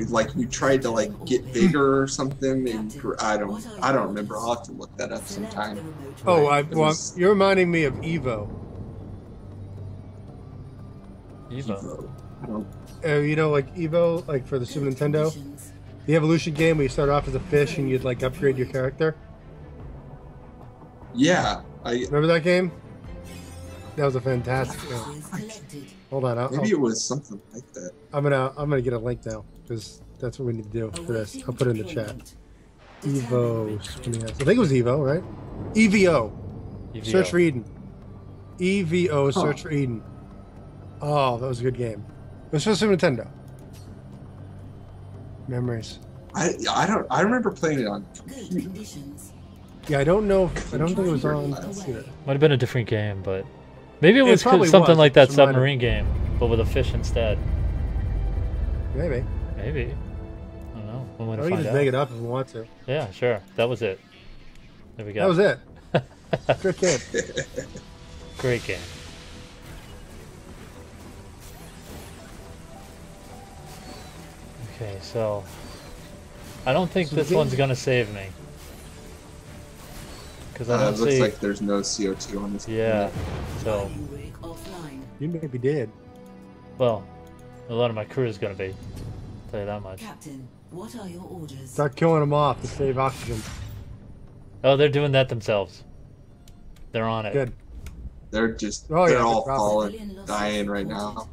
Like you tried to like get bigger or something, and I don't remember. I'll have to look that up sometime. Oh, you're reminding me of Evo. Evo. I don't. You know, like Evo, like for the Super Nintendo, the evolution game where you start off as a fish and you'd like upgrade your character. Yeah, remember that game. That was a fantastic game. Hold on, maybe it was something like that. I'm gonna get a link now because that's what we need to do for this. I'll put it in the chat. Evo. I think it was Evo, right? EVO. Search for Eden. EVO. Search for Eden. Oh, that was a good game. It was for Super Nintendo. Memories. I remember playing it on. Yeah, I don't know. I don't think it was on. Might have been a different game, but maybe it was something like that submarine game, but with a fish instead. Maybe. Maybe. I don't know. We'll we can just make it up if we want to. Yeah, sure. That was it. There we go. That was it. Good game. Great game. Okay, so I don't think this one's gonna save me. Because I don't it looks like there's no CO2 on this. Yeah, so you maybe did. Well, a lot of my crew is gonna be. I'll tell you that much. Captain, what are your orders? Start killing them off to save oxygen. Oh, they're doing that themselves. They're on it. Good. They're just they're all falling, dying right now.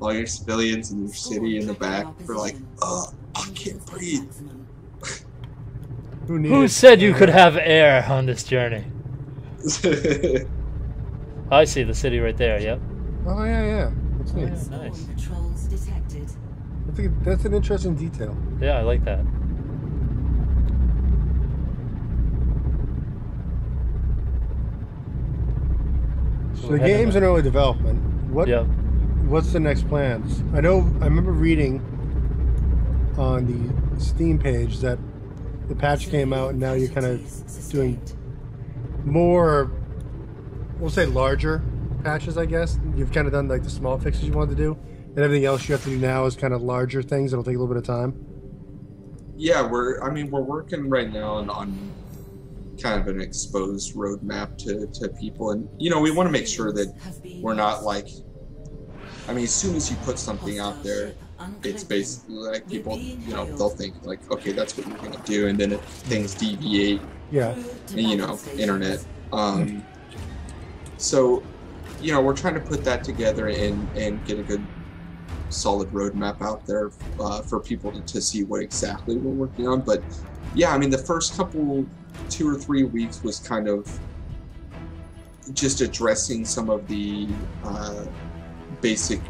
All your civilians in your city in the back are like, I can't breathe. Who said you could have air on this journey? I see the city right there, yep. Oh, yeah. That's nice. Nice. That's an interesting detail. Yeah, I like that. So the game's in early development. What's the next plans? I remember reading on the Steam page that the patch came out and now you're kind of doing more, we'll say larger patches, I guess. You've kind of done like the small fixes you wanted to do, and everything else you have to do now is kind of larger things that'll take a little bit of time. Yeah, we're working right now on kind of an exposed roadmap to people, and you know, we want to make sure that we're not like, I mean, as soon as you put something out there, it's basically like people, you know, they'll think like, okay, that's what you're gonna do, and then if things deviate, you know, internet. So, you know, we're trying to put that together and get a good, solid roadmap out there for people to see what exactly we're working on. But yeah, I mean, the first couple 2 or 3 weeks was kind of just addressing some of the basic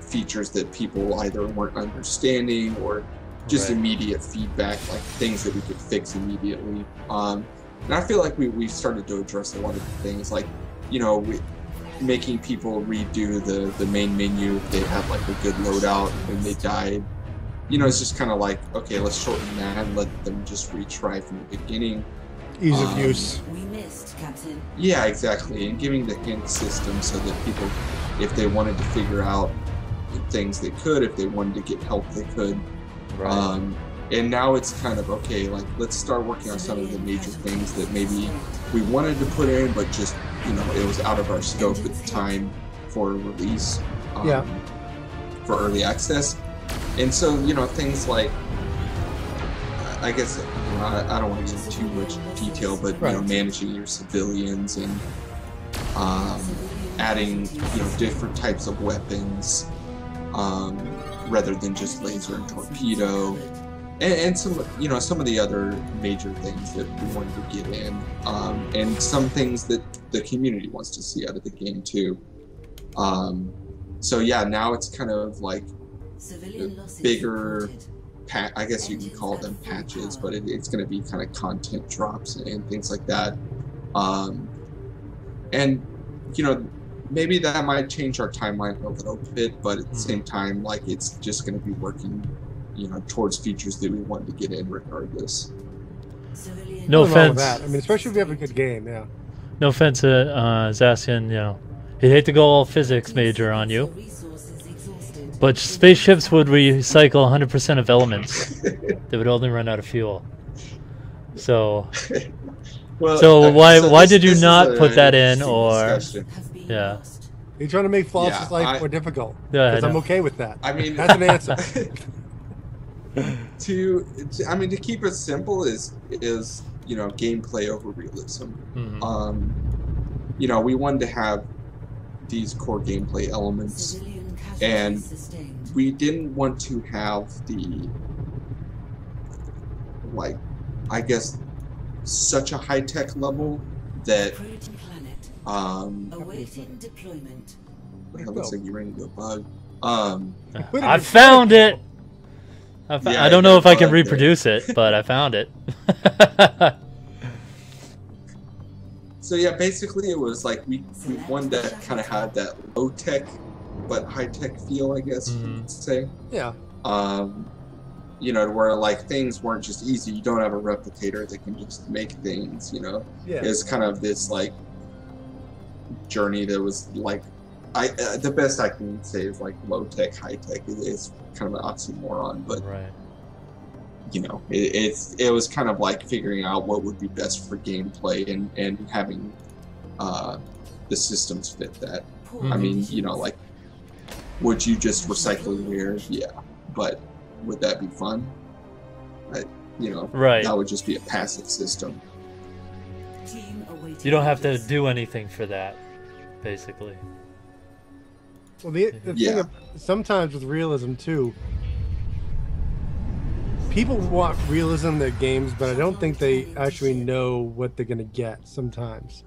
features that people either weren't understanding or just immediate feedback, like things that we could fix immediately. And I feel like we've started to address a lot of the things, like, you know, making people redo the main menu if they have like a good loadout when they died. You know, it's just kind of like, okay, let's shorten that and let them just retry from the beginning. Ease of use. We missed, Captain. Yeah, exactly, and giving the hint system so that people, if they wanted to figure out things, they could. If they wanted to get help, they could. Right. And now it's kind of okay. Like, let's start working on some of the major things that maybe we wanted to put in, but just it was out of our scope at the time for release. For early access, and so things like, I guess I don't want to get into too much detail, but managing your civilians and adding different types of weapons rather than just laser and torpedo, and some some of the other major things that we wanted to get in, and some things that the community wants to see out of the game too. So yeah, now it's kind of like bigger, I guess you can call them patches, but it's going to be kind of content drops and things like that. And maybe that might change our timeline a little bit, but at the same time, like, it's just going to be working, towards features that we wanted to get in regardless. No offense. I mean, especially if we have a good game, yeah. No offense to Zacian, he'd hate to go all physics major on you, but spaceships would recycle 100% of elements. They would only run out of fuel. So, why did you not put that in? Or yeah, you're trying to make Flawless' life more difficult. Yeah, because I'm okay with that. I mean, that's an answer. to keep it simple is gameplay over realism. We wanted to have these core gameplay elements, and we didn't want to have the, like, I guess, such a high-tech level that awaiting deployment. it looks like you ran into a bug. I found it. I don't know if I can reproduce it, but I found it. So yeah, basically it was like we wanted to kind of have that low tech but high tech feel, I guess you could say. Yeah. Where like things weren't just easy. You don't have a replicator that can just make things. Yeah. It's kind of this like journey that was like, the best I can say is like low tech, high tech. It's kind of an oxymoron, but it was kind of like figuring out what would be best for gameplay and having the systems fit that. I mean, like, would you just recycle your but would that be fun? That would just be a passive system. You don't have to do anything for that, basically. Well, the thing sometimes with realism too, people want realism in their games, but I don't think they actually know what they're going to get sometimes.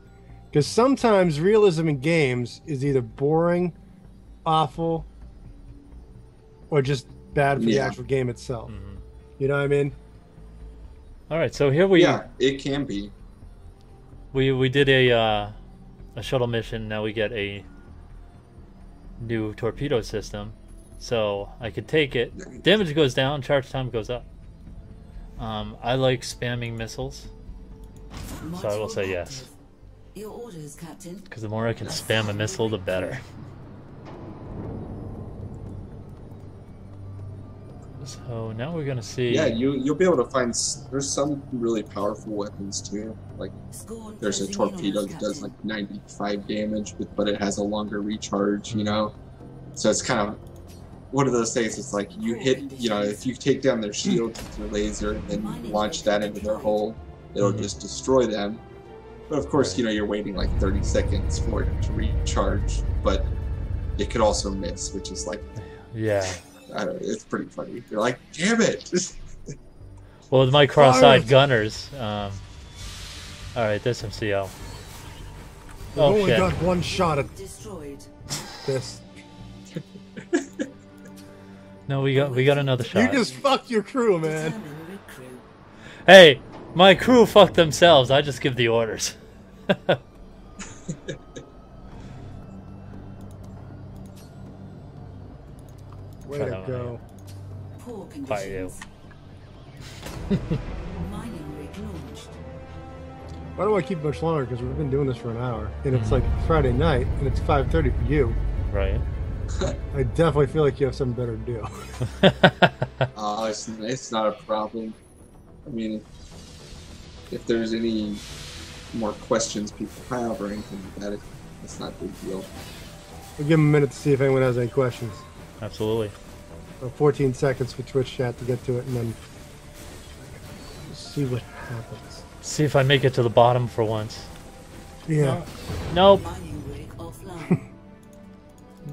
Because sometimes realism in games is either boring, awful, or just bad for the actual game itself. You know what I mean? All right, so here we... Yeah, it can be. We did a shuttle mission. Now we get a new torpedo system. So I could take it. Damage goes down, charge time goes up. I like spamming missiles. So I will say yes. Your orders, Captain. Because the more I can spam a missile, the better. So now we're gonna see. Yeah, you'll be able to find. There's some really powerful weapons too. Like there's a torpedo that does like 95 damage, but it has a longer recharge. So it's kind of one of those things. It's like you hit. If you take down their shield with your laser and then launch that into their hull, it'll just destroy them. But of course, you're waiting like 30 seconds for it to recharge. But it could also miss, which is like. Yeah. I don't know, it's pretty funny. You're like, damn it! Well, with my cross-eyed gunners, all right, this MCO. We've only got one shot at this. No, we got another shot. You just fucked your crew, man. Hey, my crew fucked themselves. I just give the orders. Way to go. Poor By you. Mining rig launched. I don't want to keep it much longer because we've been doing this for an hour, and it's like Friday night, and it's 5:30 for you. Right. I definitely feel like you have something better to do. It's not a problem. I mean, if there's any more questions people have or anything like that, it's not a big deal. We'll give them a minute to see if anyone has any questions. Absolutely. 14 seconds for Twitch chat to get to it, and then see what happens. See if I make it to the bottom for once. Yeah. Nope. Mining rig offline.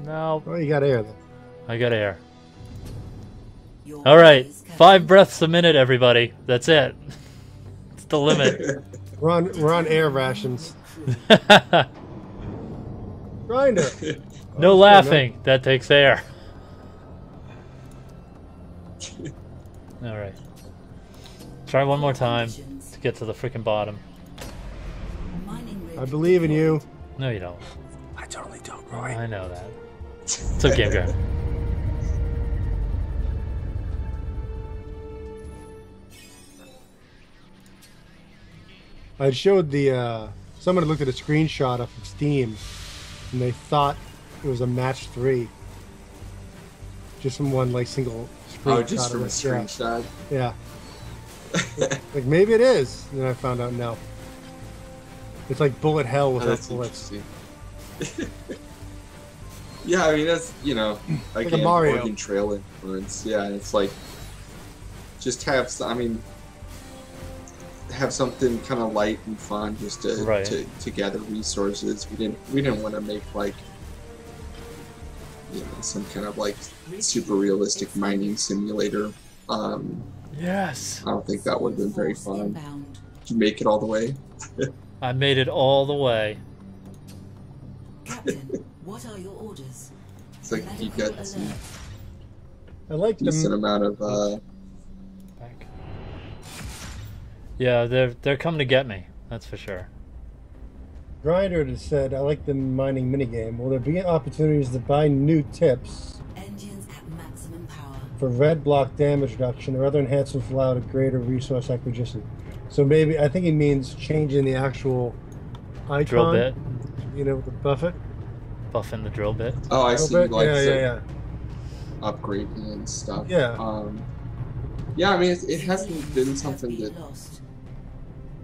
Nope. Well, you got air then. I got air. Your All right. orders, Captain. 5 breaths a minute, everybody. That's it. It's the limit. We're on air rations. Grinder. No laughing. That takes air. All right. Try one more time to get to the freaking bottom. Mining rig I believe in you. No, you don't. I totally don't, Roy. I know that. It's okay, Graham. I showed the someone looked at a screenshot of Steam, and they thought it was a match 3, just from one like single screenshot. Oh, just from a screenshot? Yeah. Like maybe it is, and then I found out no. It's like bullet hell Oh, without that's bullets. interesting. Yeah, I mean, that's, you know, Like a again, Mario. Oregon Trail influence. Yeah, it's like, just have, I mean, have something kind of light and fun just to gather resources. We didn't want to make like, you know, some kind of like super realistic mining simulator. Yes. I don't think that would have been very force fun. inbound. Did you make it all the way? I made it all the way. Captain, what are your orders? It's like you Medical got some alert. I like decent them. amount of Back. Yeah, they're coming to get me. That's for sure. Grinder has said, I like the mining minigame. Will there be opportunities to buy new tips Engines at maximum power. for red block damage reduction or other enhancements to allow a greater resource acquisition? So maybe, I think he means changing the actual icon. Drill bit. You know, the buffet. Buffing the drill bit. oh, I see, like Yeah. upgrading and stuff. Yeah. Yeah, I mean, it hasn't been Have something been that lost.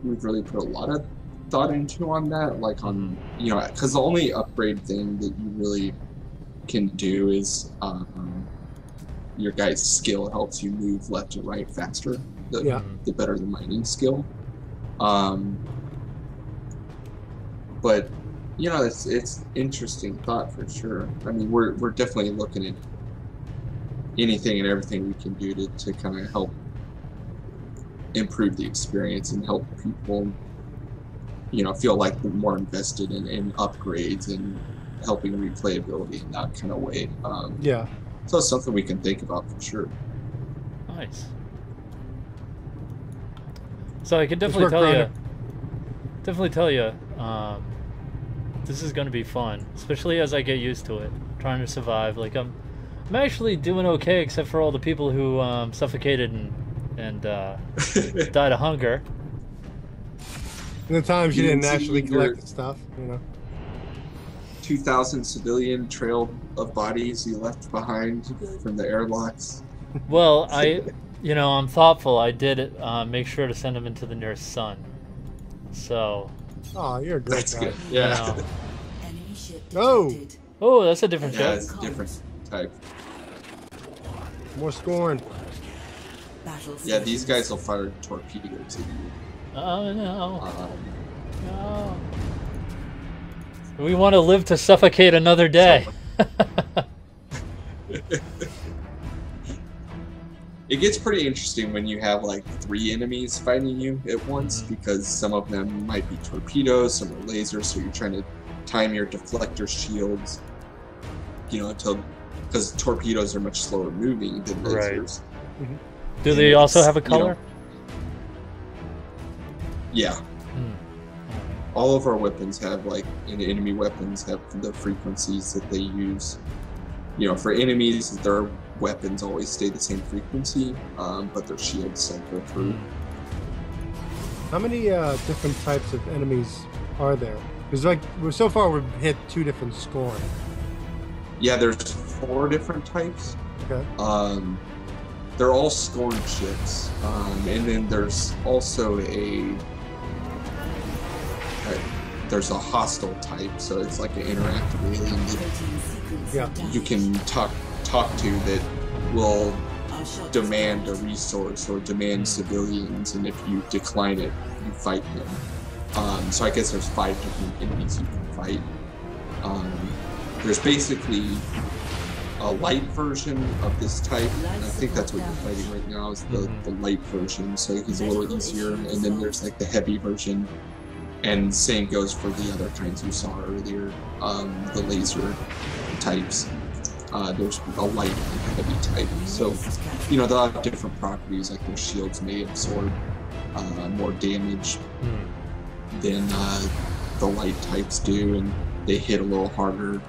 we've really put a lot of thought into on that, like on, you know, because the only upgrade thing that you really can do is your guy's skill helps you move left and right faster. Yeah. The better the mining skill. But you know, it's interesting thought for sure. I mean, we're definitely looking at anything and everything we can do to kind of help improve the experience and help people, you know, feel like they're more invested in upgrades and helping replayability in that kind of way. Yeah. So it's something we can think about for sure. Nice. So I can definitely work, tell you. Grinder. Definitely tell you. This is going to be fun, especially as I get used to it. Trying to survive. Like I'm actually doing okay, except for all the people who suffocated and died of hunger. And the times you You didn't didn't see actually your- collect the stuff, you know. 2,000 civilian trail of bodies you left behind from the airlocks. Well, I'm thoughtful. I did make sure to send them into the nearest sun. So, Oh, you're a great That's guy. good. Yeah. you know. Enemy ship Oh. detected. Oh, that's a different Yeah, ship. it's a different type. More scoring. Battle Yeah, these stations. guys will fire torpedoes at you. Oh no. Um, No. We want to live to suffocate another day. It gets pretty interesting when you have like 3 enemies fighting you at once, because some of them might be torpedoes, some are lasers, so you're trying to time your deflector shields, you know, because torpedoes are much slower moving than Right. lasers. Do they also have a You know, color? Yeah. Hmm. All of our weapons have, like, enemy weapons have the frequencies that they use. You know, for enemies, their weapons always stay the same frequency, but their shields still go through. How many different types of enemies are there? Because like so far we've hit 2 different scoring. Yeah, there's 4 different types. Okay. They're all scorn ships, and then there's also there's a hostile type, so it's like an interactive alien that you can talk to that will demand a resource or demand civilians, and if you decline it, you fight them. So I guess there's 5 different enemies you can fight. There's basically a light version of this type. I think that's what you're fighting right now, is the light version, so he's a little easier. And then there's like the heavy version, and same goes for the other kinds you saw earlier, the laser types. There's a light and heavy type. So, you know, they'll have different properties, like their shields may absorb more damage than the light types do, and they hit a little harder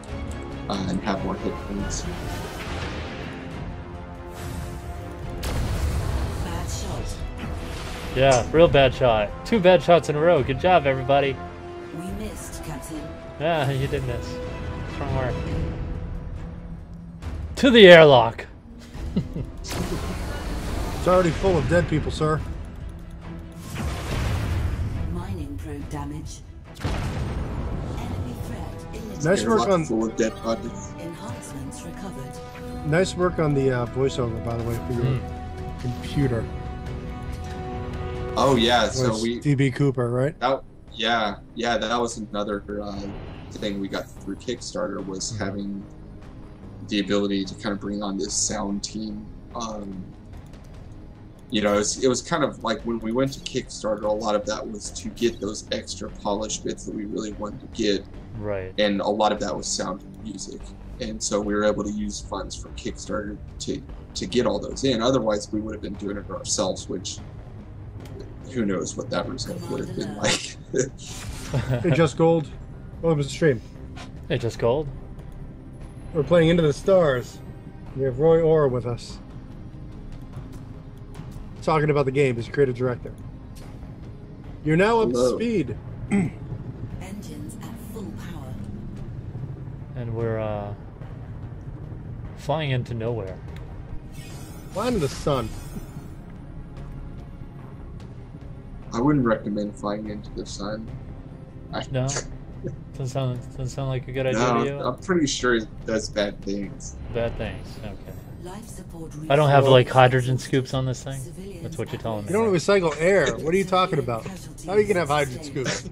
and have more hit points. Bad shot. Yeah, real bad shot. 2 bad shots in a row. Good job, everybody. We missed, Captain. Yeah, you did miss. Strong work. To the airlock. It's already full of dead people, sir. Mining probe damage. Enemy threat eliminated. Nice work on Full of dead bodies. Enhancements recovered. nice work on the voiceover, by the way, for your computer. Oh yeah, so Was we DB Cooper, right? yeah, that was another thing we got through Kickstarter, was having the ability to kind of bring on this sound team. You know, it was kind of like when we went to Kickstarter, a lot of that was to get those extra polished bits that we really wanted to get. Right. And a lot of that was sound and music. And so we were able to use funds from Kickstarter to get all those in. Otherwise, we would have been doing it ourselves, which who knows what that result would have been like. Hey, Just Gold. Welcome to the stream. Hey, Just Gold. We're playing Into the Stars. We have Roy Orr with us. Talking about the game as creative director. You're now up to speed. Engines at full power. And we're flying into nowhere. Flying in the sun. I wouldn't recommend flying into the sun. No? Doesn't sound like a good idea to you? I'm pretty sure it does bad things. Bad things. Okay. Life support I don't have Well- like hydrogen scoops on this thing. That's what you're telling me. You don't recycle air. What are you talking about? How are you gonna have hydrogen scoops?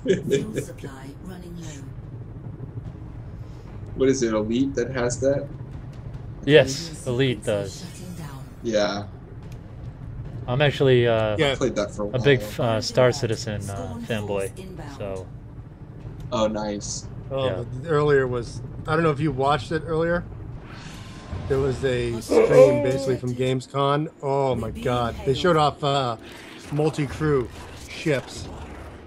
Fuel supply running low. What is it, Elite that has that? Yes, Elite does. Shutting down. Yeah, I'm actually Yeah. I played that for a while. a big Star Citizen fanboy. So Oh, nice. Oh, Yeah. earlier was, I don't know if you watched it earlier. There was a stream basically from Gamescom. Oh my god. They showed off multi-crew ships.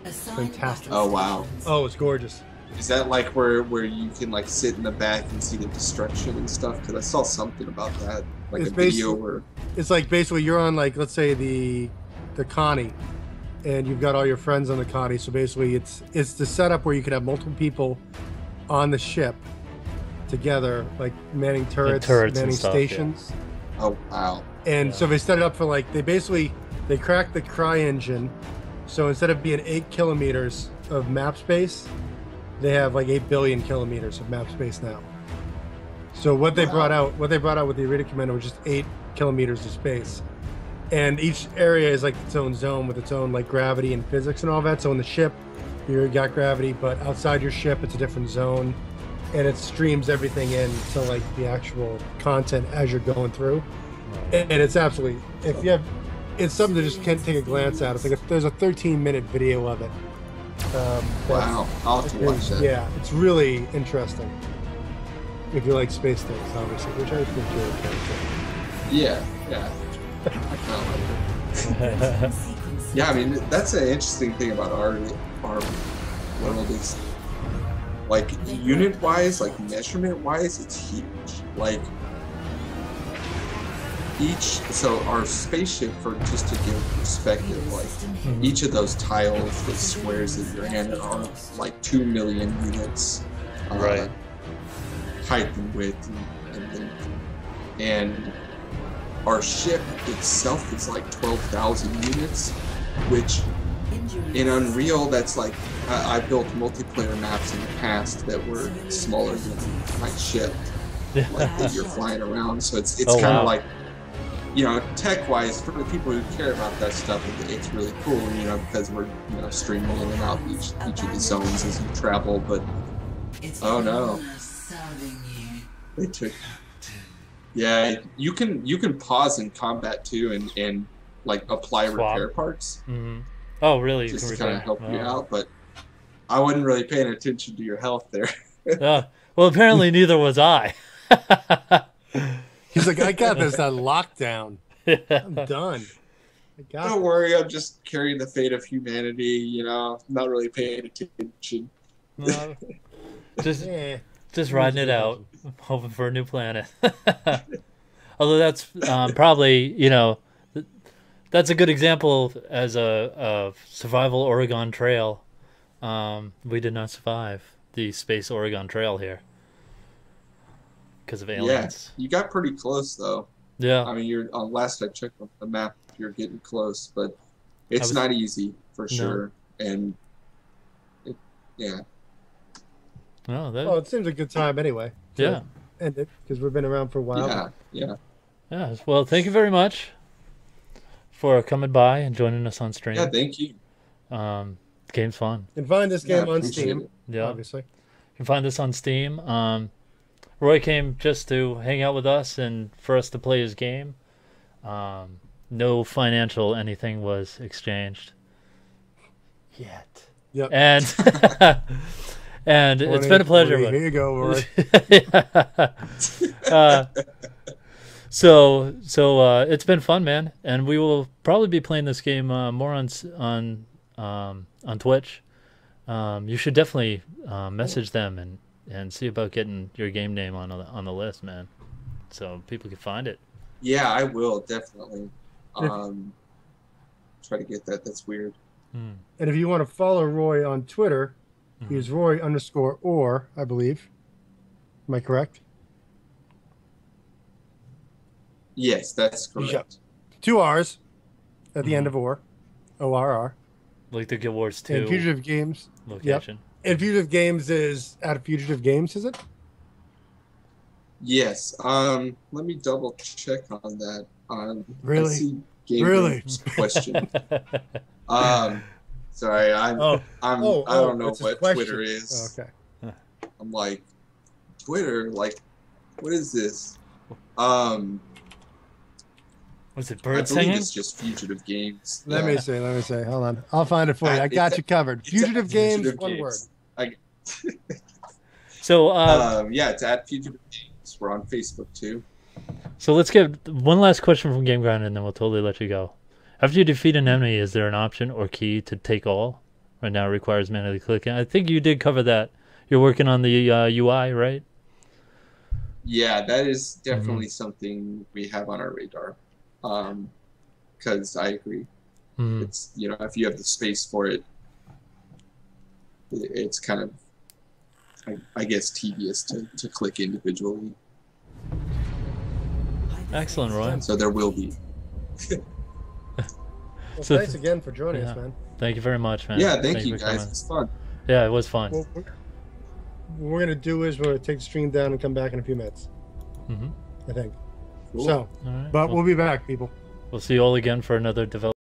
Fantastic. Oh wow. Oh, it's gorgeous. Is that like where you can like sit in the back and see the destruction and stuff? Because I saw something about that, like It's a video where. It's like basically you're on, like, let's say the Connie, and you've got all your friends on the Connie. So basically it's the setup where you can have multiple people on the ship together, like manning turrets turrets and manning stuff, stations. Oh wow. And so they set it up for, like, they cracked the cry engine. So instead of being 8 kilometers of map space, they have like 8 billion kilometers of map space now. So what they brought out with the Irida Commander was just 8 kilometers of space. And each area is like its own zone with its own like gravity and physics and all that. So in the ship, you got gravity, but outside your ship, it's a different zone. And it streams everything in to like the actual content as you're going through. And it's absolutely, it's something to just can't take a glance at. It's like there's a 13-minute video of it. Wow. I'll have to watch that. Yeah, it's really interesting. If you like space things, obviously, which I think you're okay. Yeah. I kind of like it. Yeah, I mean that's an interesting thing about our world is, like, unit wise, like measurement wise, it's huge. Like so our spaceship, for just to give perspective, like each of those tiles, the squares that you're in, are like 2 million units, Right. height and width and length. And our ship itself is like 12,000 units, which in Unreal, that's like, I built multiplayer maps in the past that were smaller than my ship, like that you're flying around. So it's Oh, kind of wow. like, you know, tech-wise, for the people who care about that stuff, it's really cool, you know, because we're, you know, streaming in and out each of the zones as you travel. But oh no, they took. Yeah, you can pause in combat too, and like apply Swap. repair parts, Mm-hmm. Oh, really? You just can to kind of repair. help you Oh. out. But I wasn't really paying attention to your health there. Well, apparently neither was I. He's like, I got this on lockdown. I'm done. I got Don't this. worry, I'm just carrying the fate of humanity. You know, not really paying attention. No, just Yeah. just riding it out, hoping for a new planet. Although that's probably, you know, that's a good example as a survival Oregon Trail. We did not survive the space Oregon Trail here because of aliens. Yeah, you got pretty close though. Yeah. I mean, you're on last I checked on the map, you're getting close, but it's was- not easy for No. sure. And yeah, Oh, that, Well, it seems a good time anyway. to yeah. End it because we've been around for a while. yeah. Yeah. Well, thank you very much for coming by and joining us on stream. Yeah, thank you. The game's fun. And find this game Yeah, I on appreciate Steam, it. Yeah. obviously. You can find this on Steam. Roy came just to hang out with us and for us to play his game. No financial anything was exchanged yet. Yep. And and it's been a pleasure. 20, Here you go, Roy. So it's been fun, man, and we will probably be playing this game more on Twitch. You should definitely message them and see about getting your game name on the list, man, so people can find it. Yeah, I will definitely. Try to get that. That's weird. Hmm. And if you want to follow Roy on Twitter, he's Roy_or, I believe. Am I correct? Yes, that's correct. Yep. 2 R's at the end of or. ORR. Like the Guild Wars 2 And Fugitive Games. location. And Fugitive Games is at Fugitive Games, is it? Yes. Let me double check on that. Really? I see game Really? names question. Sorry, I don't know it's a what question. Twitter is. Okay. I'm like, Twitter, like, what is this? Was it I bird believe singing? it's just Fugitive Games. Let me see. Hold on. I'll find it for you. I It's got at- you covered. it's Fugitive at Games, Fugitive one Games. word. So Yeah, it's at Fugitive Games. We're on Facebook too. So let's get one last question from Game Grind, and then we'll totally let you go. After you defeat an enemy, is there an option or key to take all? Right now, it requires manually clicking. I think you did cover that. You're working on the UI, right? Yeah, that is definitely something we have on our radar. Because I agree. Mhm. It's, you know, if you have the space for it, it's kind of, I guess, tedious to click individually. Excellent, Roy. So there will be. Well, So- thanks again for joining Yeah. us, man. Thank you very much, man. Yeah, thank you for guys. coming. It's fun. Yeah, it was fun. Well, what we're going to do is we're going to take the stream down and come back in a few minutes, Mm-hmm. I think. Cool. So, All right. but Well, we'll be back, people. we'll see you all again for another development.